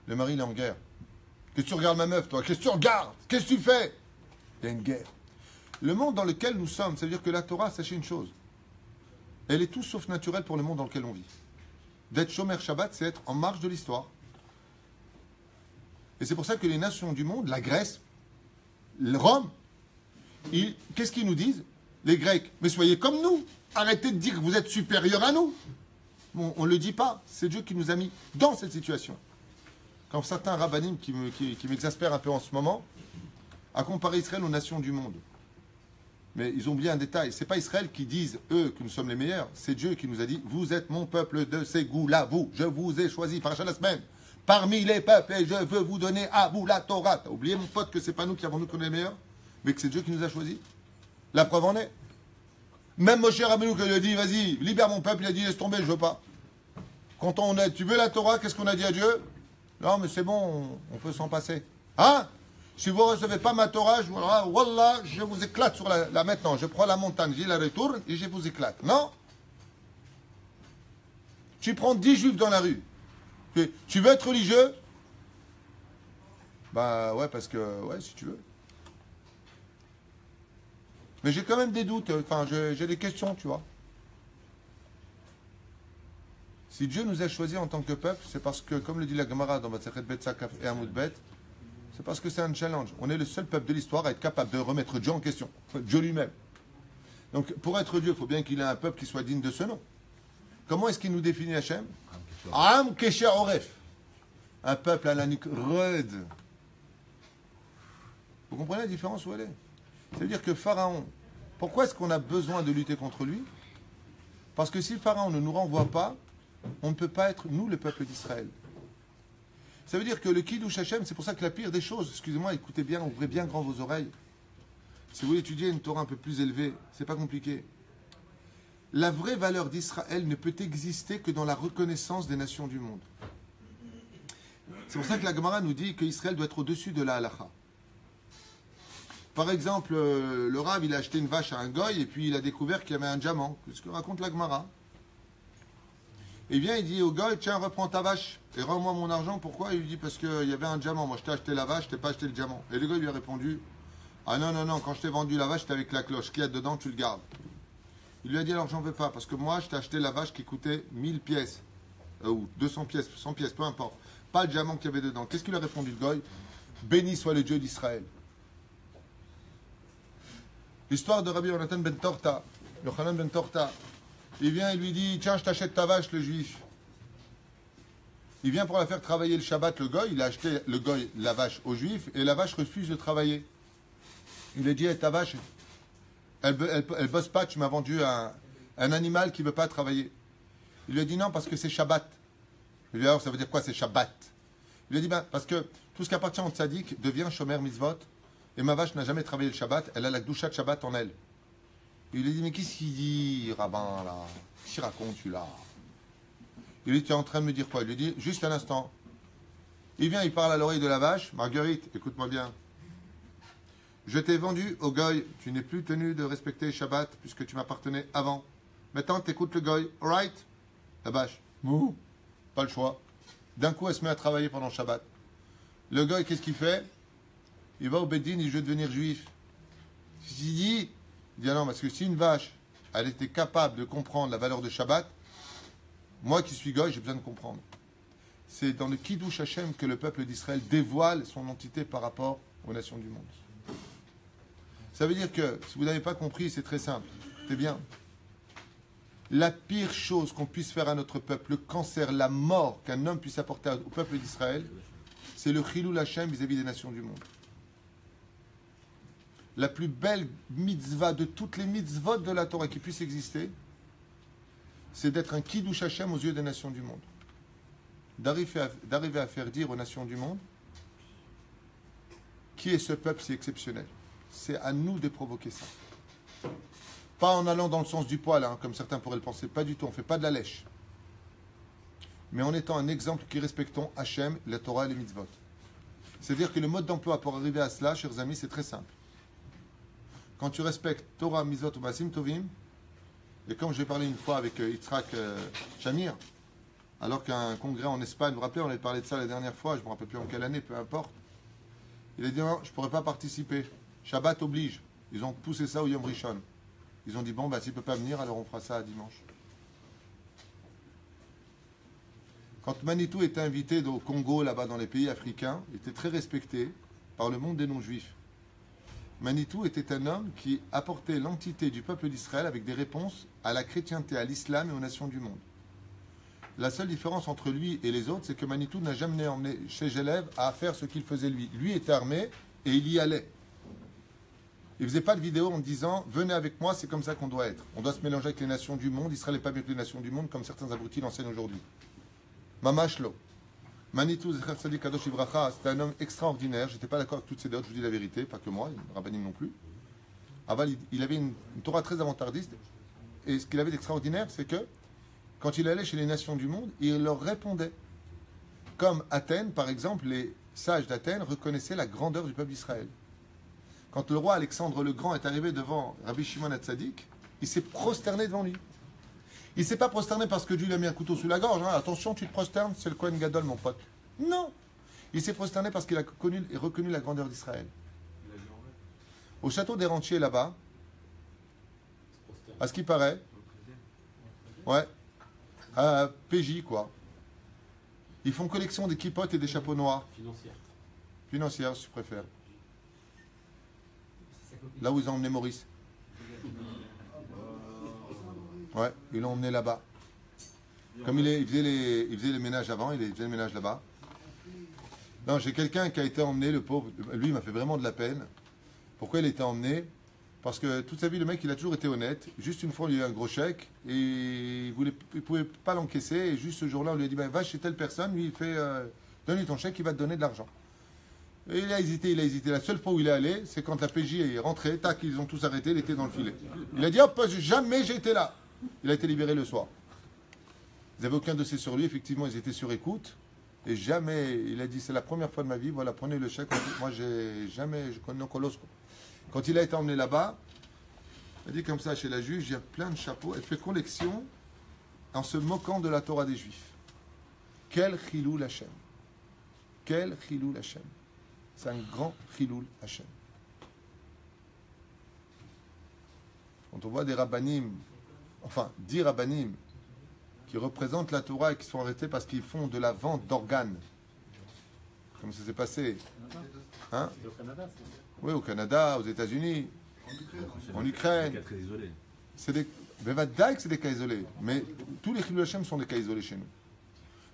Le mari, il est en guerre. Qu'est-ce que tu regardes ma meuf, toi? Qu'est-ce que tu regardes? Qu'est-ce que tu fais? Il y a une guerre. Le monde dans lequel nous sommes, ça veut dire que la Torah, sachez une chose. Elle est tout sauf naturelle pour le monde dans lequel on vit. D'être Shomer Shabbat, c'est être en marge de l'histoire. Et c'est pour ça que les nations du monde, la Grèce, Rome, qu'est-ce qu'ils nous disent? Les Grecs, mais soyez comme nous. Arrêtez de dire que vous êtes supérieurs à nous. Bon, on ne le dit pas. C'est Dieu qui nous a mis dans cette situation. Quand certains rabbinim qui m'exaspèrent un peu en ce moment, à comparer Israël aux nations du monde. Mais ils ont oublié un détail. Ce n'est pas Israël qui disent, eux, que nous sommes les meilleurs. C'est Dieu qui nous a dit, vous êtes mon peuple de Ségoula, vous. Je vous ai choisi, par la semaine, parmi les peuples, et je veux vous donner à vous la Torah. T'as oublié, mon pote, que ce n'est pas nous qui avons nous qu'on est les meilleurs, mais que c'est Dieu qui nous a choisis. La preuve en est. Même Moshe Rabbeinu qui lui a dit, vas-y, libère mon peuple, il a dit, laisse tomber, je veux pas. Quand on est, tu veux la Torah, qu'est-ce qu'on a dit à Dieu? Non, mais c'est bon, on peut s'en passer. Hein? Si vous ne recevez pas ma Torah, wallah, je vous éclate sur la maintenant. Je prends la montagne, je la retourne et je vous éclate. Non? Tu prends 10 juifs dans la rue. Tu veux être religieux? Bah ouais, parce que, ouais, si tu veux. Mais j'ai quand même des doutes, enfin, j'ai des questions, tu vois. Si Dieu nous a choisis en tant que peuple, c'est parce que, comme le dit la Gemara dans Matzechet Betzakaf et Amud Bet, c'est parce que c'est un challenge. On est le seul peuple de l'histoire à être capable de remettre Dieu en question. Dieu lui-même. Donc, pour être Dieu, il faut bien qu'il ait un peuple qui soit digne de ce nom. Comment est-ce qu'il nous définit Hachem? Am Kesher Oref. Un peuple à la nuque raide. Vous comprenez la différence où elle est? Ça veut dire que Pharaon, pourquoi est-ce qu'on a besoin de lutter contre lui? Parce que si Pharaon ne nous renvoie pas, on ne peut pas être, nous, le peuple d'Israël. Ça veut dire que le Kiddush Hashem, c'est pour ça que la pire des choses, excusez-moi, écoutez bien, ouvrez bien grand vos oreilles. Si vous voulez étudier une Torah un peu plus élevée, c'est pas compliqué. La vraie valeur d'Israël ne peut exister que dans la reconnaissance des nations du monde. C'est pour ça que la Gemara nous dit qu'Israël doit être au-dessus de la halakha. Par exemple, le Rav, il a acheté une vache à un goy et puis il a découvert qu'il y avait un diamant. C'est ce que raconte la Gemara. Et bien, il dit au goy, tiens, reprends ta vache et rends-moi mon argent. Pourquoi? Il lui dit, parce qu'il y avait un diamant. Moi, je t'ai acheté la vache, je t'ai pas acheté le diamant. Et le goy lui a répondu, ah non, non, non, quand je t'ai vendu la vache, c'était avec la cloche. Ce qu'il y a dedans, tu le gardes. Il lui a dit, alors j'en veux pas, parce que moi, je t'ai acheté la vache qui coûtait 1000 pièces. Ou 200 pièces, 100 pièces, peu importe. Pas le diamant qu'il y avait dedans. Qu'est-ce qu'il a répondu, le goy? Béni soit le Dieu d'Israël. L'histoire de Rabbi Yonatan ben Torta, Yochanan ben Torta. Il vient et lui dit, tiens, je t'achète ta vache, le juif. Il vient pour la faire travailler le Shabbat, le goy. Il a acheté, le goy, la vache au juif, et la vache refuse de travailler. Il lui a dit, hey, ta vache, elle bosse pas, tu m'as vendu un animal qui ne veut pas travailler. Il lui a dit non, parce que c'est Shabbat. Il lui a dit, alors ça veut dire quoi, c'est Shabbat? Il lui a dit, ben, parce que tout ce qui appartient au tzaddik devient shomer mitzvot, et ma vache n'a jamais travaillé le Shabbat, elle a la gdusha de Shabbat en elle. Il lui a dit, mais qu'est-ce qu'il dit, rabbin, là? Qu'est-ce qu'il raconte, tu là? Il lui dit, tu es en train de me dire quoi? Il lui dit, juste un instant. Il vient, il parle à l'oreille de la vache. Marguerite, écoute-moi bien. Je t'ai vendu au goy. Tu n'es plus tenu de respecter Shabbat puisque tu m'appartenais avant. Maintenant, t'écoutes le goy. All right? La vache. Mouh. Pas le choix. D'un coup, elle se met à travailler pendant Shabbat. Le goy, qu'est-ce qu'il fait? Il va au Beddin, il veut devenir juif. Il dit, ah non, parce que si une vache, elle était capable de comprendre la valeur de Shabbat, moi qui suis goy, j'ai besoin de comprendre. C'est dans le Kiddush Hashem que le peuple d'Israël dévoile son entité par rapport aux nations du monde. Ça veut dire que, si vous n'avez pas compris, c'est très simple. C'est bien. La pire chose qu'on puisse faire à notre peuple, le cancer, la mort qu'un homme puisse apporter au peuple d'Israël, c'est le Chilul Hashem vis-à-vis des nations du monde. La plus belle mitzvah de toutes les mitzvot de la Torah qui puisse exister, c'est d'être un Kiddush Hashem aux yeux des nations du monde. D'arriver à faire dire aux nations du monde qui est ce peuple si exceptionnel. C'est à nous de provoquer ça. Pas en allant dans le sens du poil, hein, comme certains pourraient le penser. Pas du tout, on ne fait pas de la lèche. Mais en étant un exemple qui respectons Hachem, la Torah et les mitzvot. C'est-à-dire que le mode d'emploi pour arriver à cela, chers amis, c'est très simple. Quand tu respectes Torah, mitzvot ou masim tovim, et comme j'ai parlé une fois avec Yitzhak Shamir, alors qu'un congrès en Espagne, vous vous rappelez, on avait parlé de ça la dernière fois, je ne me rappelle plus en quelle année, peu importe. Il a dit non, je ne pourrais pas participer. Shabbat oblige. Ils ont poussé ça au Yom Rishon. Ils ont dit bon, bah, s'il ne peut pas venir, alors on fera ça à dimanche. Quand Manitou était invité au Congo, là-bas dans les pays africains, il était très respecté par le monde des non-juifs. Manitou était un homme qui apportait l'entité du peuple d'Israël avec des réponses à la chrétienté, à l'islam et aux nations du monde. La seule différence entre lui et les autres, c'est que Manitou n'a jamais emmené chez Genève à faire ce qu'il faisait lui. Lui était armé et il y allait. Il ne faisait pas de vidéo en disant « Venez avec moi, c'est comme ça qu'on doit être. On doit se mélanger avec les nations du monde. Israël n'est pas mieux que les nations du monde, comme certains abrutis l'enseignent aujourd'hui. » Mamashlo. Manitou Zecher Tzadik Kadosh Ivracha, c'était un homme extraordinaire. Je n'étais pas d'accord avec toutes ces d'autres, je vous dis la vérité, pas que moi, Rabbanim non plus. Aval, il avait une Torah très avant-gardiste. Et ce qu'il avait d'extraordinaire, c'est que quand il allait chez les nations du monde, il leur répondait. Comme Athènes, par exemple, les sages d'Athènes reconnaissaient la grandeur du peuple d'Israël. Quand le roi Alexandre le Grand est arrivé devant Rabbi Shimon HaTzadik, il s'est prosterné devant lui. Il ne s'est pas prosterné parce que Dieu lui a mis un couteau sous la gorge. Hein. Attention, tu te prosternes, c'est le Kohen Gadol, mon pote. Non. Il s'est prosterné parce qu'il a reconnu la grandeur d'Israël. Au château des Ranchiers, là-bas, à ce qui paraît, ouais, à PJ, quoi. Ils font collection des kippotes et des chapeaux noirs. Financière, si tu préfères. Là où ils ont emmené Maurice. Ouais, ils l'ont emmené là-bas. Comme il faisait les ménages avant, il faisait le ménage là-bas. Non, j'ai quelqu'un qui a été emmené, le pauvre. Lui, il m'a fait vraiment de la peine. Pourquoi il a été emmené? Parce que toute sa vie, le mec, il a toujours été honnête. Juste une fois, on lui a eu un gros chèque et il ne pouvait pas l'encaisser. Et juste ce jour-là, on lui a dit ben, va chez telle personne, lui, il fait donne-lui ton chèque, il va te donner de l'argent. Et il a hésité. La seule fois où il est allé, c'est quand la PJ est rentrée, tac, ils ont tous arrêté, il était dans le filet. Il a dit hop, jamais j'ai été là. Il a été libéré le soir. Ils n'avaient aucun dossier sur lui. Effectivement, ils étaient sur écoute. Et jamais, il a dit, c'est la première fois de ma vie, voilà, prenez le chèque. Moi, je connais un colosse. Quand il a été emmené là-bas, il a dit comme ça chez la juge, il y a plein de chapeaux. Elle fait collection en se moquant de la Torah des Juifs. Quel chiloul Hashem. Quel chiloul Hashem. C'est un grand chiloul Hashem. Quand on voit des rabbanim, enfin 10 rabbanim, qui représentent la Torah et qui sont arrêtés parce qu'ils font de la vente d'organes, comme ça s'est passé, hein? C'était au Canada, c'est Oui, au Canada, aux États-Unis, en Ukraine. C'est très isolé. C'est des, Bevadaï que c'est des cas isolés, mais tous les Chilul Hashem sont des cas isolés chez nous.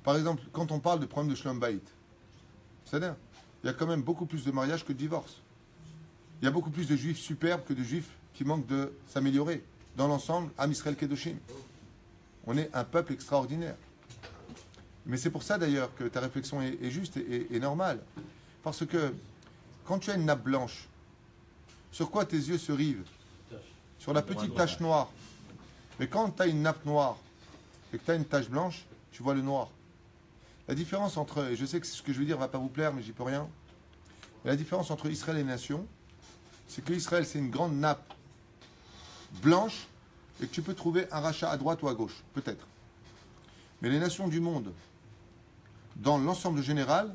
Par exemple, quand on parle de problème de Shlom Bayit, c'est-à-dire, il y a quand même beaucoup plus de mariages que de divorces. Il y a beaucoup plus de juifs superbes que de juifs qui manquent de s'améliorer. Dans l'ensemble, Am Israël Kedoshim. On est un peuple extraordinaire. Mais c'est pour ça d'ailleurs que ta réflexion est juste et normale. Parce que quand tu as une nappe blanche, sur quoi tes yeux se rivent? Sur la petite tache noire. Mais quand tu as une nappe noire et que tu as une tache blanche, tu vois le noir. La différence entre, et je sais que ce que je vais dire ne va pas vous plaire, mais j'y peux rien. Mais la différence entre Israël et les nations, c'est que Israël, c'est une grande nappe blanche et que tu peux trouver un rachat à droite ou à gauche, peut-être. Mais les nations du monde, dans l'ensemble général,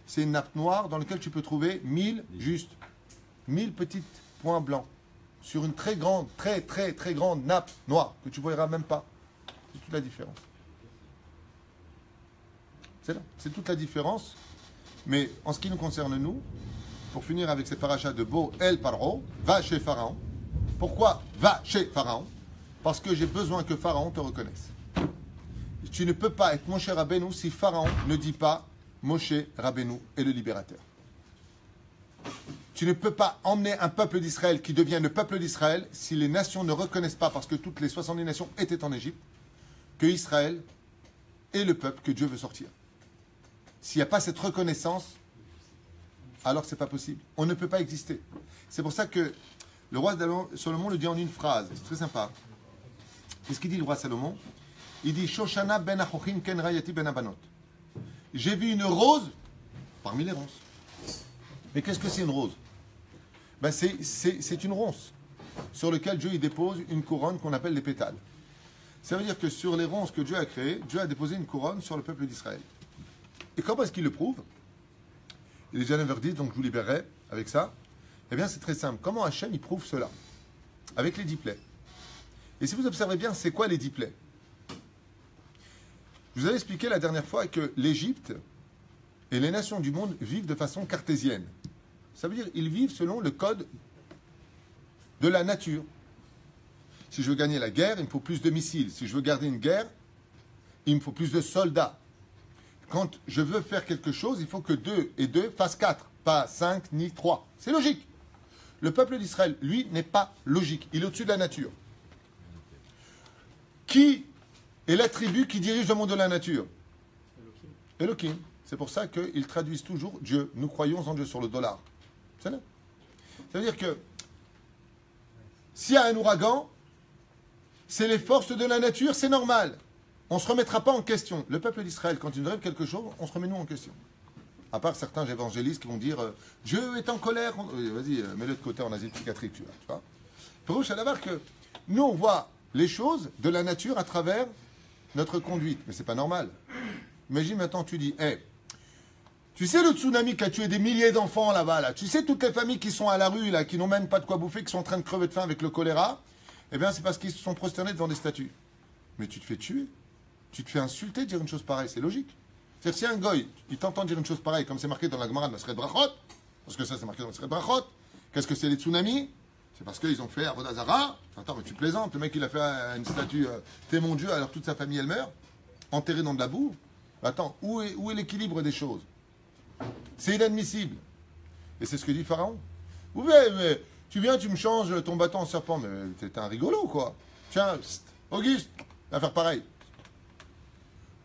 c'est une nappe noire dans laquelle tu peux trouver 1000 petits points blancs sur une très grande, très grande nappe noire que tu ne verras même pas. C'est toute la différence. C'est là, c'est toute la différence. Mais en ce qui nous concerne, nous, pour finir avec ces parachas de Bo El Paro, va chez Pharaon. Pourquoi va chez Pharaon? Parce que j'ai besoin que Pharaon te reconnaisse. Tu ne peux pas être Moshe Rabbeinu si Pharaon ne dit pas Moshe Rabbeinu est le libérateur. Tu ne peux pas emmener un peuple d'Israël qui devient le peuple d'Israël si les nations ne reconnaissent pas, parce que toutes les 70 nations étaient en Égypte, que Israël est le peuple que Dieu veut sortir. S'il n'y a pas cette reconnaissance, alors c'est pas possible. On ne peut pas exister. C'est pour ça que le roi Salomon le dit en une phrase. C'est très sympa. Qu'est-ce qu'il dit le roi Salomon? Il dit Shoshana ben achochin ken rayati ben abanot. J'ai vu une rose parmi les ronces. Mais qu'est-ce que c'est une rose? Ben c'est une ronce sur laquelle Dieu y dépose une couronne qu'on appelle les pétales. Ça veut dire que sur les ronces que Dieu a créées, Dieu a déposé une couronne sur le peuple d'Israël. Et comment est-ce qu'il le prouve? Il est déjà 9h10, donc je vous libérerai avec ça. Eh bien, c'est très simple. Comment Hachem il prouve cela? Avec les 10 plaies. Et si vous observez bien, c'est quoi les 10 plaies? Je vous avais expliqué la dernière fois que l'Égypte et les nations du monde vivent de façon cartésienne. Ça veut dire qu'ils vivent selon le code de la nature. Si je veux gagner la guerre, il me faut plus de missiles. Si je veux garder une guerre, il me faut plus de soldats. Quand je veux faire quelque chose, il faut que 2 et 2 fassent 4, pas 5 ni 3. C'est logique. Le peuple d'Israël, lui, n'est pas logique. Il est au-dessus de la nature. Qui est la tribu qui dirige le monde de la nature? Elohim. C'est pour ça qu'ils traduisent toujours Dieu. Nous croyons en Dieu sur le dollar. C'est là. Ça veut dire que s'il y a un ouragan, c'est les forces de la nature, c'est normal. On ne se remettra pas en question. Le peuple d'Israël, quand il nous arrive quelque chose, on se remet nous en question. À part certains évangélistes qui vont dire Dieu est en colère. Vas-y, mets-le de côté en asile psychiatrique, tu vois. Pour à la que nous, on voit les choses de la nature à travers notre conduite. Mais c'est pas normal. Imagine maintenant, tu dis tu sais le tsunami qui a tué des milliers d'enfants là-bas, là. Tu sais toutes les familles qui sont à la rue, là, qui n'ont même pas de quoi bouffer, qui sont en train de crever de faim avec le choléra. Eh bien, c'est parce qu'ils se sont prosternés devant des statues. Mais tu te fais tuer. Tu te fais insulter de dire une chose pareille. C'est logique. C'est-à-dire, si un goy, il t'entend dire une chose pareille, comme c'est marqué dans la Gemara de Maseret Brachot, parce que ça, c'est marqué dans Maseret Brachot, qu'est-ce que c'est les tsunamis? C'est parce qu'ils ont fait Avodah Zarah. Attends, mais tu plaisantes. Le mec, il a fait une statue, t'es mon Dieu, alors toute sa famille, elle meurt, enterrée dans de la boue. Attends, où est l'équilibre des choses? C'est inadmissible. Et c'est ce que dit Pharaon. Vous voyez, mais tu viens, tu me changes ton bâton en serpent, mais t'es un rigolo, quoi. Tiens, Auguste, va faire pareil.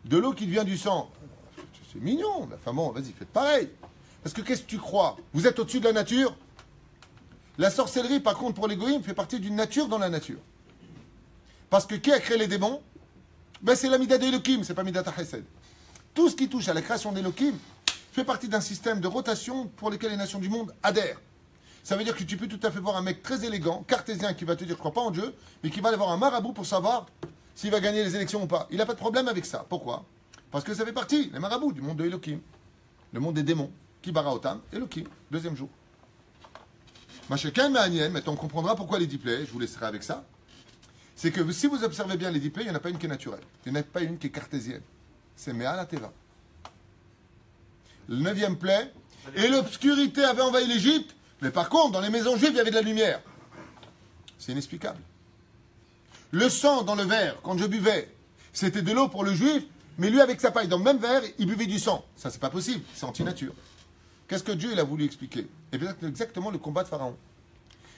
De l'eau qui devient du sang. C'est mignon, mais enfin bon, vas-y, faites pareil. Parce que qu'est-ce que tu crois? Vous êtes au-dessus de la nature? La sorcellerie, par contre, pour l'égoïsme, fait partie d'une nature dans la nature. Parce que qui a créé les démons? Ben, c'est la Mida d'Elohim, c'est pas Midat HaChesed. Tout ce qui touche à la création d'Elohim fait partie d'un système de rotation pour lequel les nations du monde adhèrent. Ça veut dire que tu peux tout à fait voir un mec très élégant, cartésien, qui va te dire « je crois pas en Dieu », mais qui va aller voir un marabout pour savoir s'il va gagner les élections ou pas. Il n'a pas de problème avec ça. Pourquoi? Parce que ça fait partie, les marabouts, du monde de Elohim. Le monde des démons. Qui bara otam, Elohim, deuxième jour. Machekan Ma'anien, maintenant on comprendra pourquoi les diplés, je vous laisserai avec ça. C'est que si vous observez bien les diplés, il n'y en a pas une qui est naturelle. Il n'y en a pas une qui est cartésienne. C'est Mea la Teva. Le 9e plaie, et l'obscurité avait envahi l'Égypte, mais par contre, dans les maisons juives, il y avait de la lumière. C'est inexplicable. Le sang dans le verre, quand je buvais, c'était de l'eau pour le juif, mais lui, avec sa paille, dans le même verre, il buvait du sang. Ça, c'est pas possible. C'est anti-nature. Qu'est-ce que Dieu il a voulu expliquer? Eh bien, exactement le combat de Pharaon.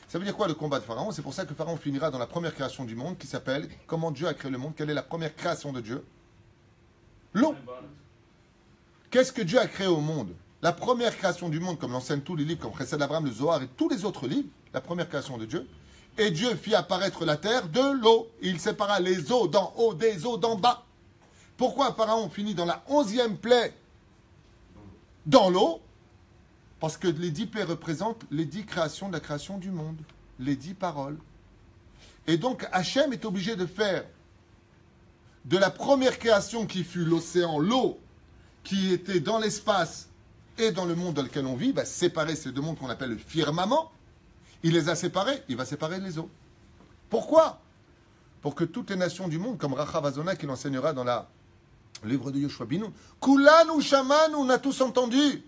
Ça veut dire quoi le combat de Pharaon? C'est pour ça que Pharaon finira dans la première création du monde qui s'appelle comment Dieu a créé le monde. Quelle est la première création de Dieu? L'eau. Qu'est-ce que Dieu a créé au monde? La première création du monde, comme l'enseignent tous les livres, comme Chesed Abraham, le Zohar et tous les autres livres, la première création de Dieu. Et Dieu fit apparaître la terre de l'eau. Il sépara les eaux d'en haut des eaux d'en bas. Pourquoi Pharaon finit dans la 11e plaie dans l'eau? Parce que les 10 plaies représentent les 10 créations de la création du monde. Les 10 paroles. Et donc Hachem est obligé de faire de la première création qui fut l'océan, l'eau, qui était dans l'espace et dans le monde dans lequel on vit, va séparer ces deux mondes qu'on appelle le firmament. Il les a séparés, il va séparer les eaux. Pourquoi? Pour que toutes les nations du monde, comme Rachav Azona qui l'enseignera dans le livre de Yoshua Binoun, Kulanu Shaman, on a tous entendu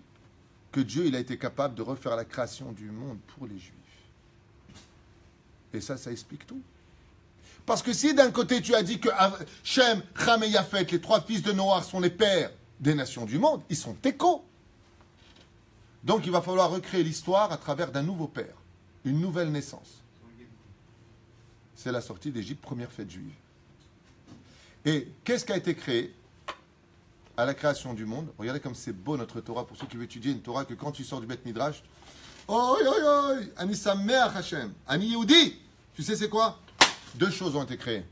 que Dieu il a été capable de refaire la création du monde pour les Juifs. Et ça explique tout. Parce que si d'un côté tu as dit que Shem, Ham et Yafet, les 3 fils de Noach, sont les pères des nations du monde, ils sont échos. Donc il va falloir recréer l'histoire à travers d'un nouveau père, une nouvelle naissance. C'est la sortie d'Égypte, première fête juive. Et qu'est-ce qui a été créé à la création du monde? Regardez comme c'est beau notre Torah, pour ceux qui veulent étudier une Torah, que quand tu sors du Beth Midrash, oi oi oi, Ani Sameach Hashem, Ani Yehudi. Tu sais c'est quoi? 2 choses ont été créées.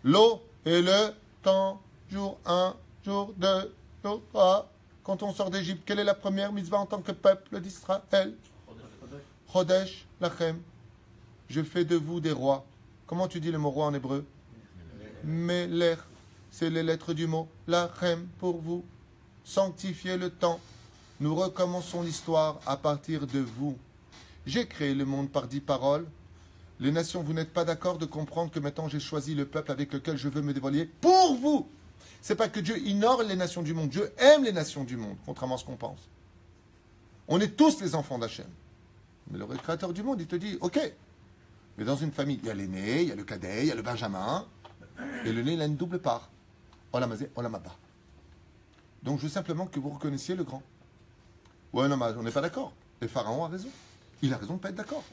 L'eau et le temps, jour 1, jour 2, jour 3. Quand on sort d'Égypte, quelle est la première mitzvah en tant que peuple d'Israël? Chodesh Lachem. Je fais de vous des rois. Comment tu dis le mot roi en hébreu? Melech. C'est les lettres du mot Lachem pour vous. Sanctifiez le temps. Nous recommençons l'histoire à partir de vous. J'ai créé le monde par 10 paroles. Les nations, vous n'êtes pas d'accord de comprendre que maintenant j'ai choisi le peuple avec lequel je veux me dévoiler pour vous. C'est pas que Dieu ignore les nations du monde. Dieu aime les nations du monde, contrairement à ce qu'on pense. On est tous les enfants d'Hachem. Mais le créateur du monde, il te dit, ok, mais dans une famille, il y a l'aîné, il y a le cadet, il y a le benjamin, et le né, il a une double part. Olamazé, Olamaba. Donc je veux simplement que vous reconnaissiez le grand. Ouais, non, mais on n'est pas d'accord. Et Pharaon a raison. Il a raison de ne pas être d'accord.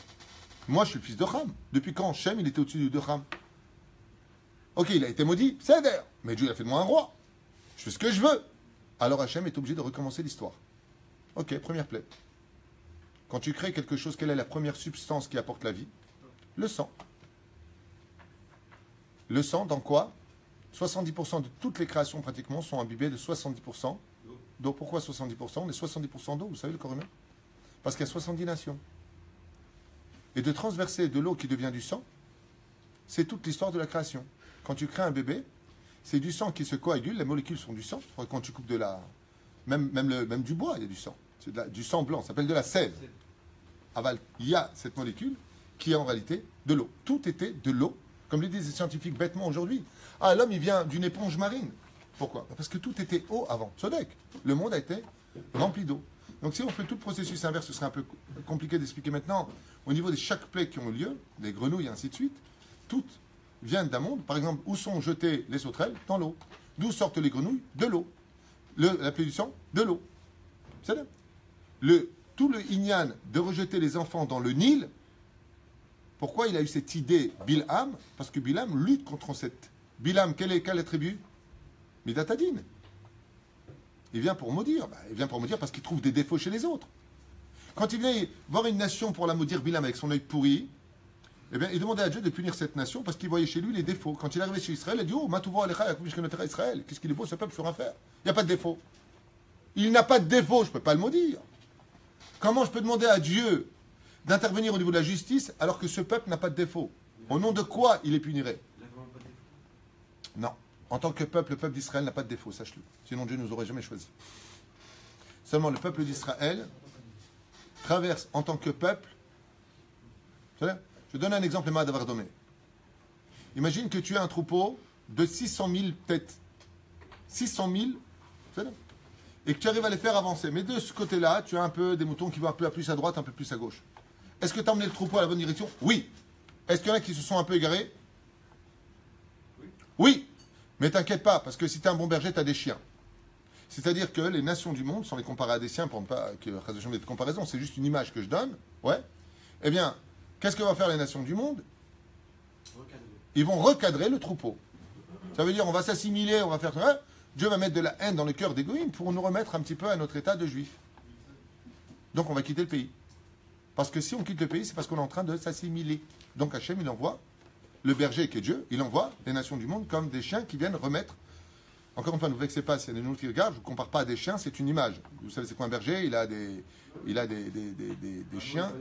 Moi, je suis le fils de Ham. Depuis quand Shem, il était au-dessus de Ham? Ok, il a été maudit, c'est d'ailleurs. Mais Dieu, il a fait de moi un roi. Je fais ce que je veux. Alors Hachem est obligé de recommencer l'histoire. Ok, première plaie. Quand tu crées quelque chose, quelle est la première substance qui apporte la vie? Le sang. Le sang, dans quoi? 70% de toutes les créations, pratiquement, sont imbibées de 70% d'eau. Pourquoi 70%? On est 70% d'eau, vous savez, le corps humain? Parce qu'il y a 70 nations. Et de transverser de l'eau qui devient du sang, c'est toute l'histoire de la création. Quand tu crées un bébé, c'est du sang qui se coagule, les molécules sont du sang. Quand tu coupes de la... Même du bois, il y a du sang. C'est du sang blanc, ça s'appelle de la sève. Aval, il y a cette molécule qui est en réalité de l'eau. Tout était de l'eau, comme le disent les scientifiques bêtement aujourd'hui. Ah, l'homme, il vient d'une éponge marine. Pourquoi? Parce que tout était eau avant. Sodec. Le monde a été rempli d'eau. Donc si on fait tout le processus inverse, ce serait un peu compliqué d'expliquer maintenant. Au niveau de chaque plaie qui ont eu lieu, des grenouilles et ainsi de suite, toutes viennent d'un monde. Par exemple, où sont jetées les sauterelles? Dans l'eau. D'où sortent les grenouilles? De l'eau. La plaie du sang? De l'eau. C'est là. Tout le Inyan de rejeter les enfants dans le Nil, pourquoi il a eu cette idée Bilham? Parce que Bilham lutte contre cette... Bilham, quel attribut? Midatadine. Il vient pour maudire. Il vient pour maudire parce qu'il trouve des défauts chez les autres. Quand il vient voir une nation pour la maudire, Bilham, avec son œil pourri, Eh bien, il demandait à Dieu de punir cette nation parce qu'il voyait chez lui les défauts. Quand il est arrivé chez Israël, il a dit, oh, Matouvo Alecha, Israël, qu'est-ce qu'il est beau ce peuple, je peux rien faire. Il n'y a pas de défaut. Il n'a pas de défaut, je ne peux pas le maudire. Comment je peux demander à Dieu d'intervenir au niveau de la justice alors que ce peuple n'a pas de défaut? Au nom de quoi il les punirait? Non. En tant que peuple, le peuple d'Israël n'a pas de défaut, sache-le. Sinon Dieu ne nous aurait jamais choisi. Seulement le peuple d'Israël traverse en tant que peuple. Vous savez, je donne un exemple, Emma Davardomé. Imagine que tu as un troupeau de 600 000 têtes. 600 000, vous savez, et que tu arrives à les faire avancer. Mais de ce côté-là, tu as un peu des moutons qui vont un peu plus à droite, un peu plus à gauche. Est-ce que tu as emmené le troupeau à la bonne direction? Oui. Est-ce qu'il y en a qui se sont un peu égarés? Oui. Mais t'inquiète pas, parce que si tu es un bon berger, tu as des chiens. C'est-à-dire que les nations du monde, sans les comparer à des siens, pour ne pas que je mette de comparaison, c'est juste une image que je donne. Ouais. Eh bien, qu'est-ce que vont faire les nations du monde? Ils vont recadrer le troupeau. Ça veut dire, on va s'assimiler, on va faire... Hein? Dieu va mettre de la haine dans le cœur des goïms pour nous remettre un petit peu à notre état de juifs. Donc on va quitter le pays. Parce que si on quitte le pays, c'est parce qu'on est en train de s'assimiler. Donc Hachem, il envoie le berger qui est Dieu, il envoie les nations du monde comme des chiens qui viennent remettre. Encore une fois, ne vous vexez pas, s'il y a des nôtres qui regardent, je ne vous compare pas à des chiens, c'est une image. Vous savez, c'est quoi un berger? Il a des chiens.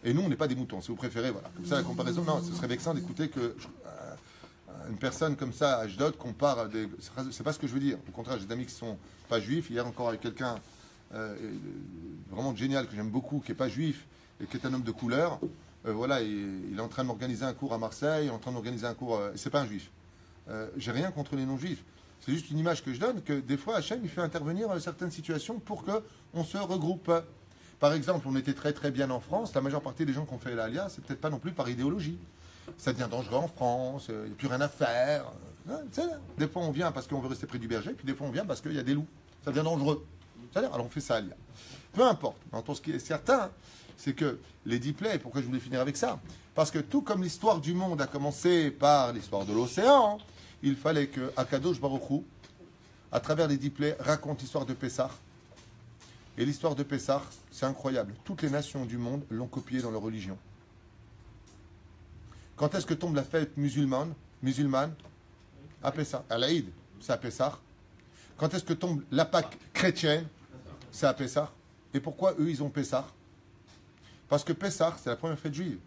Et nous, on n'est pas des moutons, si vous préférez. Voilà. Comme ça, la comparaison, non, ce serait vexant d'écouter que une personne comme ça, à Ashdod, compare à des... C'est pas ce que je veux dire. Au contraire, j'ai des amis qui sont pas juifs. Hier encore avec quelqu'un vraiment génial, que j'aime beaucoup, qui n'est pas juif et qui est un homme de couleur. Voilà, il est en train de m'organiser un cours à Marseille, il est en train d'organiser un cours... c'est pas un juif. J'ai rien contre les non-juifs. C'est juste une image que je donne, que des fois, Hachem, il fait intervenir certaines situations pour qu'on se regroupe. Par exemple, on était très très bien en France. La majeure partie des gens qui ont fait l'Alia, c'est peut-être pas non plus par idéologie. Ça devient dangereux en France, il n'y a plus rien à faire. Des fois, on vient parce qu'on veut rester près du berger, puis des fois, on vient parce qu'il y a des loups. Ça devient dangereux. Alors, on fait ça Alia. Peu importe. Ce qui est certain, c'est que les 10 plaies, pourquoi je voulais finir avec ça? Parce que tout comme l'histoire du monde a commencé par l'histoire de l'océan, il fallait que Akadosh Baruch Hu, à travers les 10 plaies, raconte l'histoire de Pessah. Et l'histoire de Pessah, c'est incroyable. Toutes les nations du monde l'ont copié dans leur religion. Quand est-ce que tombe la fête musulmane? À Pessah. À l'Aïd, c'est à Pessah. Quand est-ce que tombe la Pâque chrétienne? C'est à Pessah. Et pourquoi eux, ils ont Pessah? Parce que Pessah, c'est la première fête juive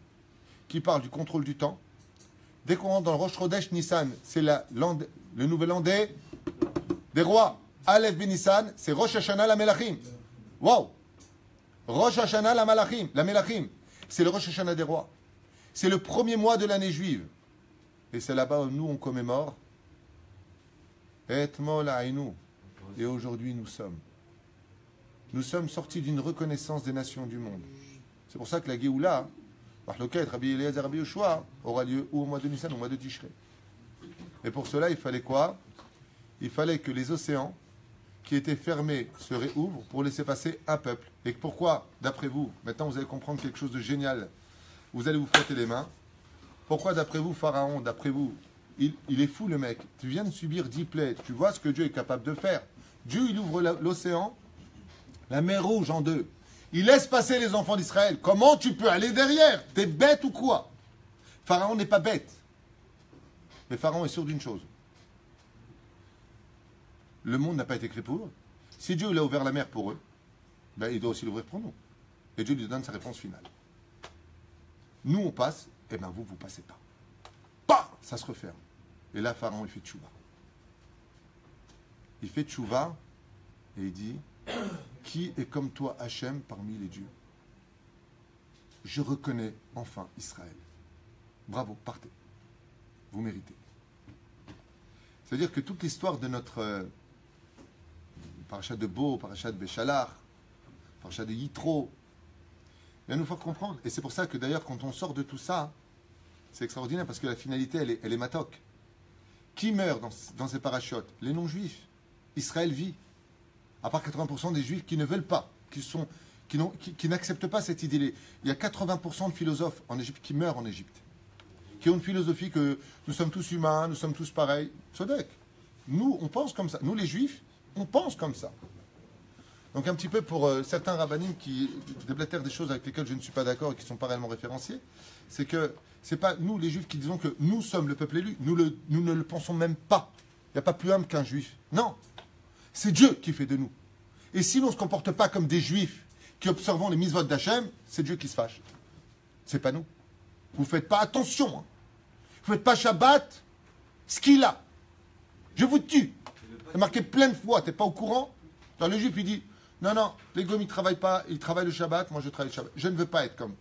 qui parle du contrôle du temps. Dès qu'on rentre dans le Rosh Chodesh Nissan, c'est le nouvel an des rois. Aleph Ben Nissan, c'est Rosh Hashanah la Melachim. Waouh! Rosh Hashanah la Melachim. C'est le Rosh Hashanah des rois. C'est le premier mois de l'année juive. Et c'est là-bas où nous, on commémore. Etmol Aïnou. Et aujourd'hui, nous sommes. Nous sommes sortis d'une reconnaissance des nations du monde. C'est pour ça que la Géoula, Mahloket, Rabbi Eliezer, Rabbi Yoshua, aura lieu ou au mois de Nissan ou au mois de Tishrei. Et pour cela, il fallait quoi? Il fallait que les océans qui étaient fermés se réouvrent pour laisser passer un peuple. Et pourquoi, d'après vous, maintenant vous allez comprendre quelque chose de génial, vous allez vous frotter les mains. Pourquoi, d'après vous, Pharaon, d'après vous, il est fou le mec. Tu viens de subir 10 plaies. Tu vois ce que Dieu est capable de faire. Dieu, il ouvre l'océan, la mer Rouge en deux. Il laisse passer les enfants d'Israël. Comment tu peux aller derrière? T'es bête ou quoi? Pharaon n'est pas bête. Mais Pharaon est sûr d'une chose. Le monde n'a pas été créé pour eux. Si Dieu il a ouvert la mer pour eux, ben, il doit aussi l'ouvrir pour nous. Et Dieu lui donne sa réponse finale. Nous, on passe, et bien vous, vous passez pas. Bah, ça se referme. Et là, Pharaon, il fait tchouva. Il fait tchouva et il dit, qui est comme toi, Hachem, parmi les dieux? Je reconnais enfin Israël. Bravo, partez. Vous méritez. C'est-à-dire que toute l'histoire de notre parachat de Bo, parachat de Béchalach, parachat de Yitro, il va nous faire comprendre. Et c'est pour ça que d'ailleurs, quand on sort de tout ça, c'est extraordinaire parce que la finalité, elle est matok. Qui meurt dans ces parachutes? Les non-juifs. Israël vit. À part 80% des juifs qui ne veulent pas, qui n'acceptent pas cette idée. Il y a 80% de philosophes en Égypte qui meurent en Égypte, qui ont une philosophie que nous sommes tous humains, nous sommes tous pareils. Sodek. Nous, on pense comme ça. Nous, les juifs, on pense comme ça. Donc un petit peu pour certains rabbinim qui déblatèrent des choses avec lesquelles je ne suis pas d'accord et qui ne sont pas réellement référenciées, c'est que c'est pas nous les juifs qui disons que nous sommes le peuple élu, nous ne le pensons même pas. Il n'y a pas plus humble qu'un juif. Non, c'est Dieu qui fait de nous. Et si l'on ne se comporte pas comme des juifs qui observons les mitzvot d'Hachem, c'est Dieu qui se fâche. C'est pas nous. Vous ne faites pas attention. Hein. Vous ne faites pas Shabbat, ce qu'il a. Je vous tue. C'est marqué plein de fois, tu n'es pas au courant. Alors le juif lui dit, non, les gommes ils ne travaillent pas, ils travaillent le Shabbat, moi je travaille le Shabbat. Je ne veux pas être comme.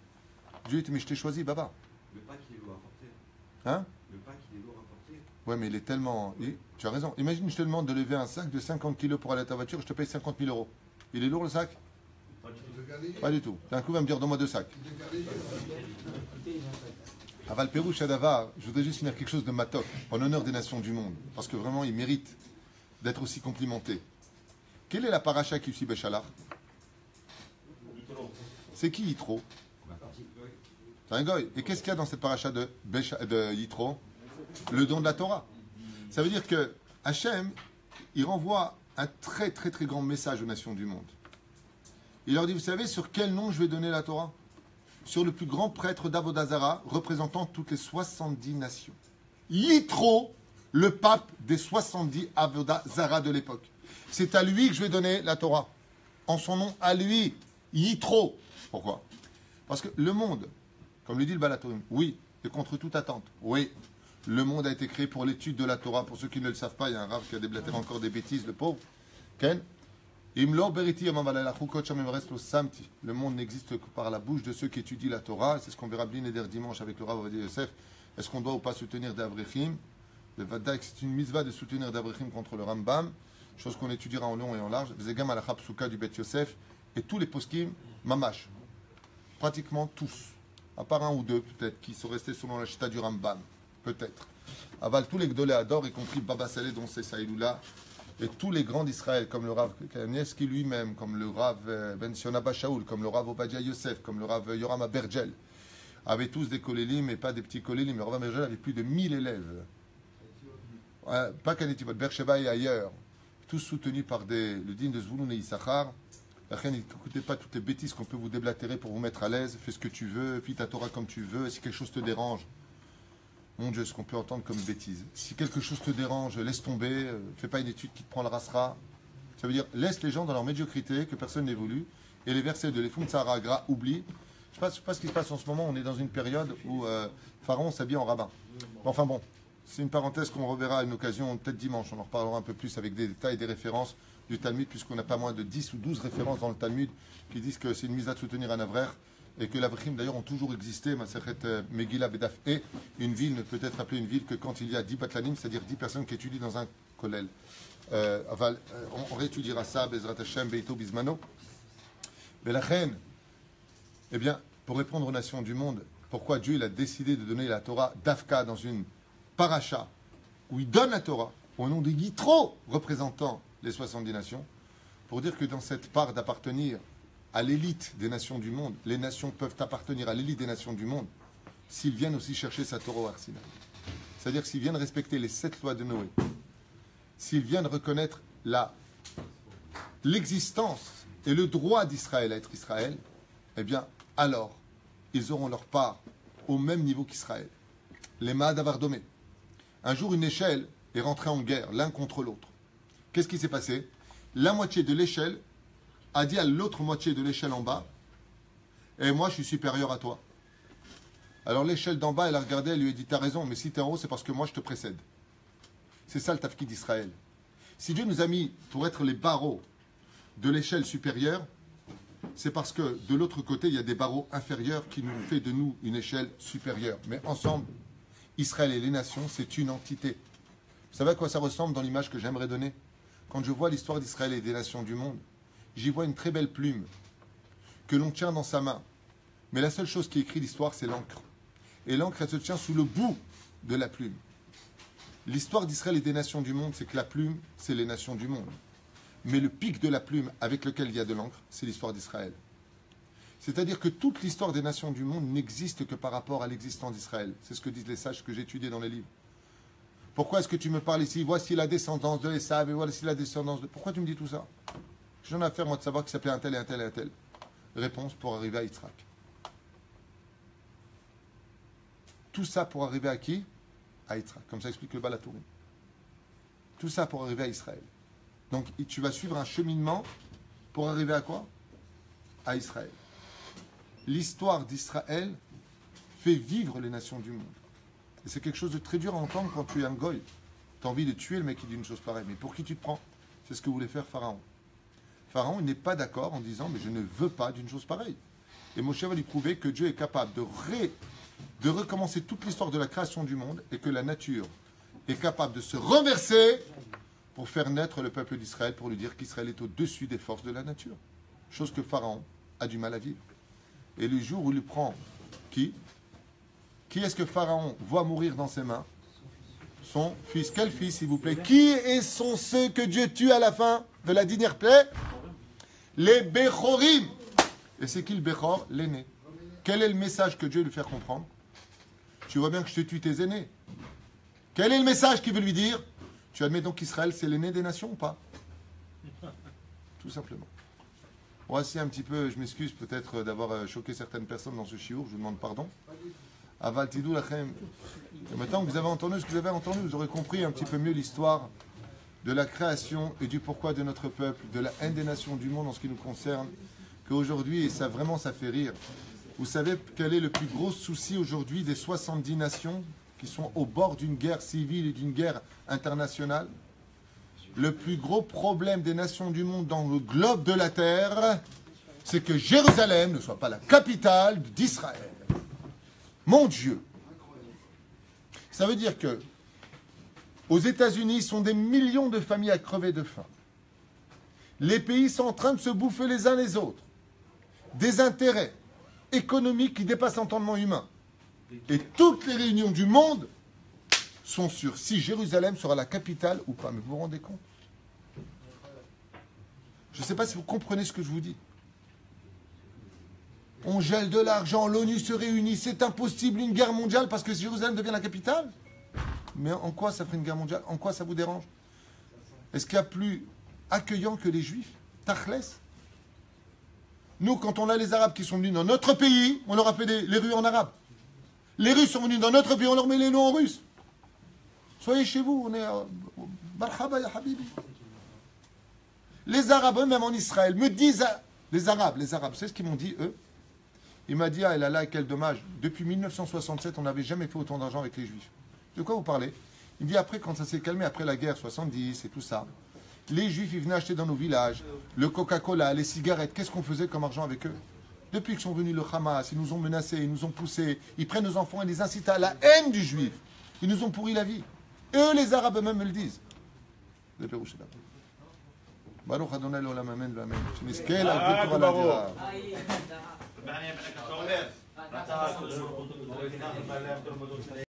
Dieu dit, mais je t'ai choisi, baba. Le pas qu'il est lourd à porter. Hein? Le pas qu'il est lourd à porter. Ouais, mais il est tellement... Tu as raison. Imagine, je te demande de lever un sac de 50 kilos pour aller à ta voiture, je te paye 50 000 euros. Il est lourd le sac? Pas du tout. D'un coup, il va me dire, donne-moi 2 sacs. Aval Pérou Shadavar, je voudrais juste finir quelque chose de matok, en honneur des nations du monde, parce que vraiment, il mérite d'être aussi complimenté. Quelle est la paracha qui suit Béchalar? C'est qui Yitro? C'est un goy. Et qu'est-ce qu'il y a dans cette paracha de Yitro? Le don de la Torah. Ça veut dire que Hachem, il renvoie un très très très grand message aux nations du monde. Il leur dit, vous savez sur quel nom je vais donner la Torah? Sur le plus grand prêtre d'Avodazara, représentant toutes les 70 nations. Yitro, le pape des 70 Avodazara de l'époque. C'est à lui que je vais donner la Torah. En son nom, à lui, Yitro. Pourquoi? Parce que le monde, comme le dit le Balatorim, oui, et contre toute attente, oui, le monde a été créé pour l'étude de la Torah. Pour ceux qui ne le savent pas, il y a un rave qui a déblatéré encore des bêtises, le pauvre. Ken? Le monde n'existe que par la bouche de ceux qui étudient la Torah. C'est ce qu'on verra bien dimanche avec le Rav Ovadia Yosef. Est-ce qu'on doit ou pas soutenir des Avrechim? Le Vadaïk, c'est une mitzvah de soutenir des Avrechim contre le Rambam. Chose qu'on étudiera en long et en large. Vzegam al Psuka du Bet Yosef. Et tous les poskim, mamash. Pratiquement tous. À part un ou deux, peut-être, qui sont restés selon la chita du Rambam. Peut-être. Aval, tous les Gdolé adorent, y compris Baba Saleh, dont c'est Saïloula. Et tous les grands d'Israël, comme le Rav Kanievski lui-même, comme le Rav Ben Siona Shaul, comme le Rav Ovadia Yosef, comme le Rav Yoram Abergel, avaient tous des kolélim et pas des petits kolélim. Le Rav Abergel avait plus de 1000 élèves. Pas Kanetivot, Beersheba et ailleurs. Tous soutenus par le digne de Zvouloun et Issachar. La reine, n'écoutez pas toutes les bêtises qu'on peut vous déblatérer pour vous mettre à l'aise. Fais ce que tu veux, fais ta Torah comme tu veux. Si quelque chose te dérange, mon Dieu, ce qu'on peut entendre comme bêtise. Si quelque chose te dérange, laisse tomber, fais pas une étude qui te prend le rasra. Ça veut dire, laisse les gens dans leur médiocrité, que personne n'évolue. Et les versets de l'Efum Tsaragra, oublie. Je ne sais pas ce qui se passe en ce moment, on est dans une période où Pharaon s'habille en rabbin. Enfin bon, c'est une parenthèse qu'on reverra à une occasion, peut-être dimanche. On en reparlera un peu plus avec des détails et des références du Talmud, puisqu'on n'a pas moins de 10 ou 12 références dans le Talmud qui disent que c'est une mise à soutenir un avraire. Et que l'Avrechim d'ailleurs ont toujours existé, Masechet Megillah Bedaf, et une ville ne peut être appelée une ville que quand il y a 10 batlanim, c'est-à-dire 10 personnes qui étudient dans un kollel. On réétudiera ça, Bezrat Hashem, Beito Bismano. Mais la reine, eh bien, pour répondre aux nations du monde, pourquoi Dieu il a décidé de donner la Torah d'Afka dans une paracha, où il donne la Torah au nom des Yitro représentant les 70 nations, pour dire que dans cette part d'appartenir à l'élite des nations du monde, les nations peuvent appartenir à l'élite des nations du monde s'ils viennent aussi chercher sa Torah au Arsinaï. C'est-à-dire s'ils viennent respecter les 7 lois de Noé, s'ils viennent reconnaître l'existence et le droit d'Israël à être Israël, eh bien, alors, ils auront leur part au même niveau qu'Israël. Les Mahad Avardomé. Un jour, une échelle est rentrée en guerre l'un contre l'autre. Qu'est-ce qui s'est passé? La moitié de l'échelle a dit à l'autre moitié de l'échelle en bas, et moi je suis supérieur à toi. Alors l'échelle d'en bas, elle a regardé, elle lui a dit, t'as raison, mais si t'es en haut, c'est parce que moi je te précède. C'est ça le tafkid d'Israël. Si Dieu nous a mis pour être les barreaux de l'échelle supérieure, c'est parce que de l'autre côté, il y a des barreaux inférieurs qui nous fait de nous une échelle supérieure. Mais ensemble, Israël et les nations, c'est une entité. Vous savez à quoi ça ressemble dans l'image que j'aimerais donner? Quand je vois l'histoire d'Israël et des nations du monde, j'y vois une très belle plume que l'on tient dans sa main. Mais la seule chose qui écrit l'histoire, c'est l'encre. Et l'encre, elle se tient sous le bout de la plume. L'histoire d'Israël et des nations du monde, c'est que la plume, c'est les nations du monde. Mais le pic de la plume avec lequel il y a de l'encre, c'est l'histoire d'Israël. C'est-à-dire que toute l'histoire des nations du monde n'existe que par rapport à l'existence d'Israël. C'est ce que disent les sages que j'ai étudiés dans les livres. Pourquoi est-ce que tu me parles ici? Voici la descendance de Esav et voici la descendance de... Pourquoi tu me dis tout ça? J'en ai à faire, moi, de savoir qu'il s'appelait un tel et un tel et un tel. Réponse pour arriver à Yitzhak. Tout ça pour arriver à qui? À Yitzhak. Comme ça explique le Balatourim. Tout ça pour arriver à Israël. Donc, tu vas suivre un cheminement pour arriver à quoi? À Israël. L'histoire d'Israël fait vivre les nations du monde. Et c'est quelque chose de très dur à entendre quand tu es un goy. Tu as envie de tuer le mec qui dit une chose pareille. Mais pour qui tu te prends? C'est ce que voulait faire Pharaon. Pharaon n'est pas d'accord en disant mais je ne veux pas d'une chose pareille. Et Moshe va lui prouver que Dieu est capable de recommencer toute l'histoire de la création du monde et que la nature est capable de se renverser pour faire naître le peuple d'Israël, pour lui dire qu'Israël est au-dessus des forces de la nature. Chose que Pharaon a du mal à vivre. Et le jour où il prend qui est-ce que Pharaon voit mourir dans ses mains? Son fils. Quel fils, s'il vous plaît? Qui sont ceux que Dieu tue à la fin de la dernière plaie? Les Bechorim. Et c'est qui le Bechor? L'aîné. Quel est le message que Dieu veut lui faire comprendre? Tu vois bien que je te tue tes aînés. Quel est le message qu'il veut lui dire? Tu admets donc qu'Israël, c'est l'aîné des nations ou pas? Tout simplement. Voici un petit peu, je m'excuse peut-être d'avoir choqué certaines personnes dans ce chiour, je vous demande pardon. Aval tidou lachem. Et maintenant que vous avez entendu ce que vous avez entendu, vous aurez compris un petit peu mieux l'histoire de la création et du pourquoi de notre peuple, de la haine des nations du monde en ce qui nous concerne, qu'aujourd'hui, et ça vraiment ça fait rire, vous savez quel est le plus gros souci aujourd'hui des 70 nations qui sont au bord d'une guerre civile et d'une guerre internationale? Le plus gros problème des nations du monde dans le globe de la terre, c'est que Jérusalem ne soit pas la capitale d'Israël. Mon Dieu! Ça veut dire que aux États-Unis, sont des millions de familles à crever de faim. Les pays sont en train de se bouffer les uns les autres. Des intérêts économiques qui dépassent l'entendement humain. Et toutes les réunions du monde sont sur si Jérusalem sera la capitale ou pas. Mais vous vous rendez compte? Je ne sais pas si vous comprenez ce que je vous dis. On gèle de l'argent, l'ONU se réunit, c'est impossible, une guerre mondiale parce que Jérusalem devient la capitale? Mais en quoi ça fait une guerre mondiale? En quoi ça vous dérange? Est-ce qu'il y a plus accueillant que les Juifs? Tachlès. Nous, quand on a les Arabes qui sont venus dans notre pays, on leur a fait les rues en arabe. Les Russes sont venus dans notre pays, on leur met les noms en russe. Soyez chez vous, on est... Barhaba ya habibi. Les Arabes eux-mêmes en Israël me disent... Les Arabes, c'est ce qu'ils m'ont dit, eux. Il m'a dit, ah, là, quel dommage. Depuis 1967, on n'avait jamais fait autant d'argent avec les Juifs. De quoi vous parlez? Il me dit, après, quand ça s'est calmé, après la guerre 70 et tout ça, les Juifs, ils venaient acheter dans nos villages le Coca-Cola, les cigarettes. Qu'est-ce qu'on faisait comme argent avec eux? Depuis qu'ils sont venus le Hamas, ils nous ont menacés, ils nous ont poussés, ils prennent nos enfants et les incitent à la haine du Juif. Ils nous ont pourri la vie. Eux, les Arabes eux-mêmes me le disent. Baruch Adonai l'olam amen l'amen. שנזכה להגדיל תורה לאדירה. אתה אומר, אתה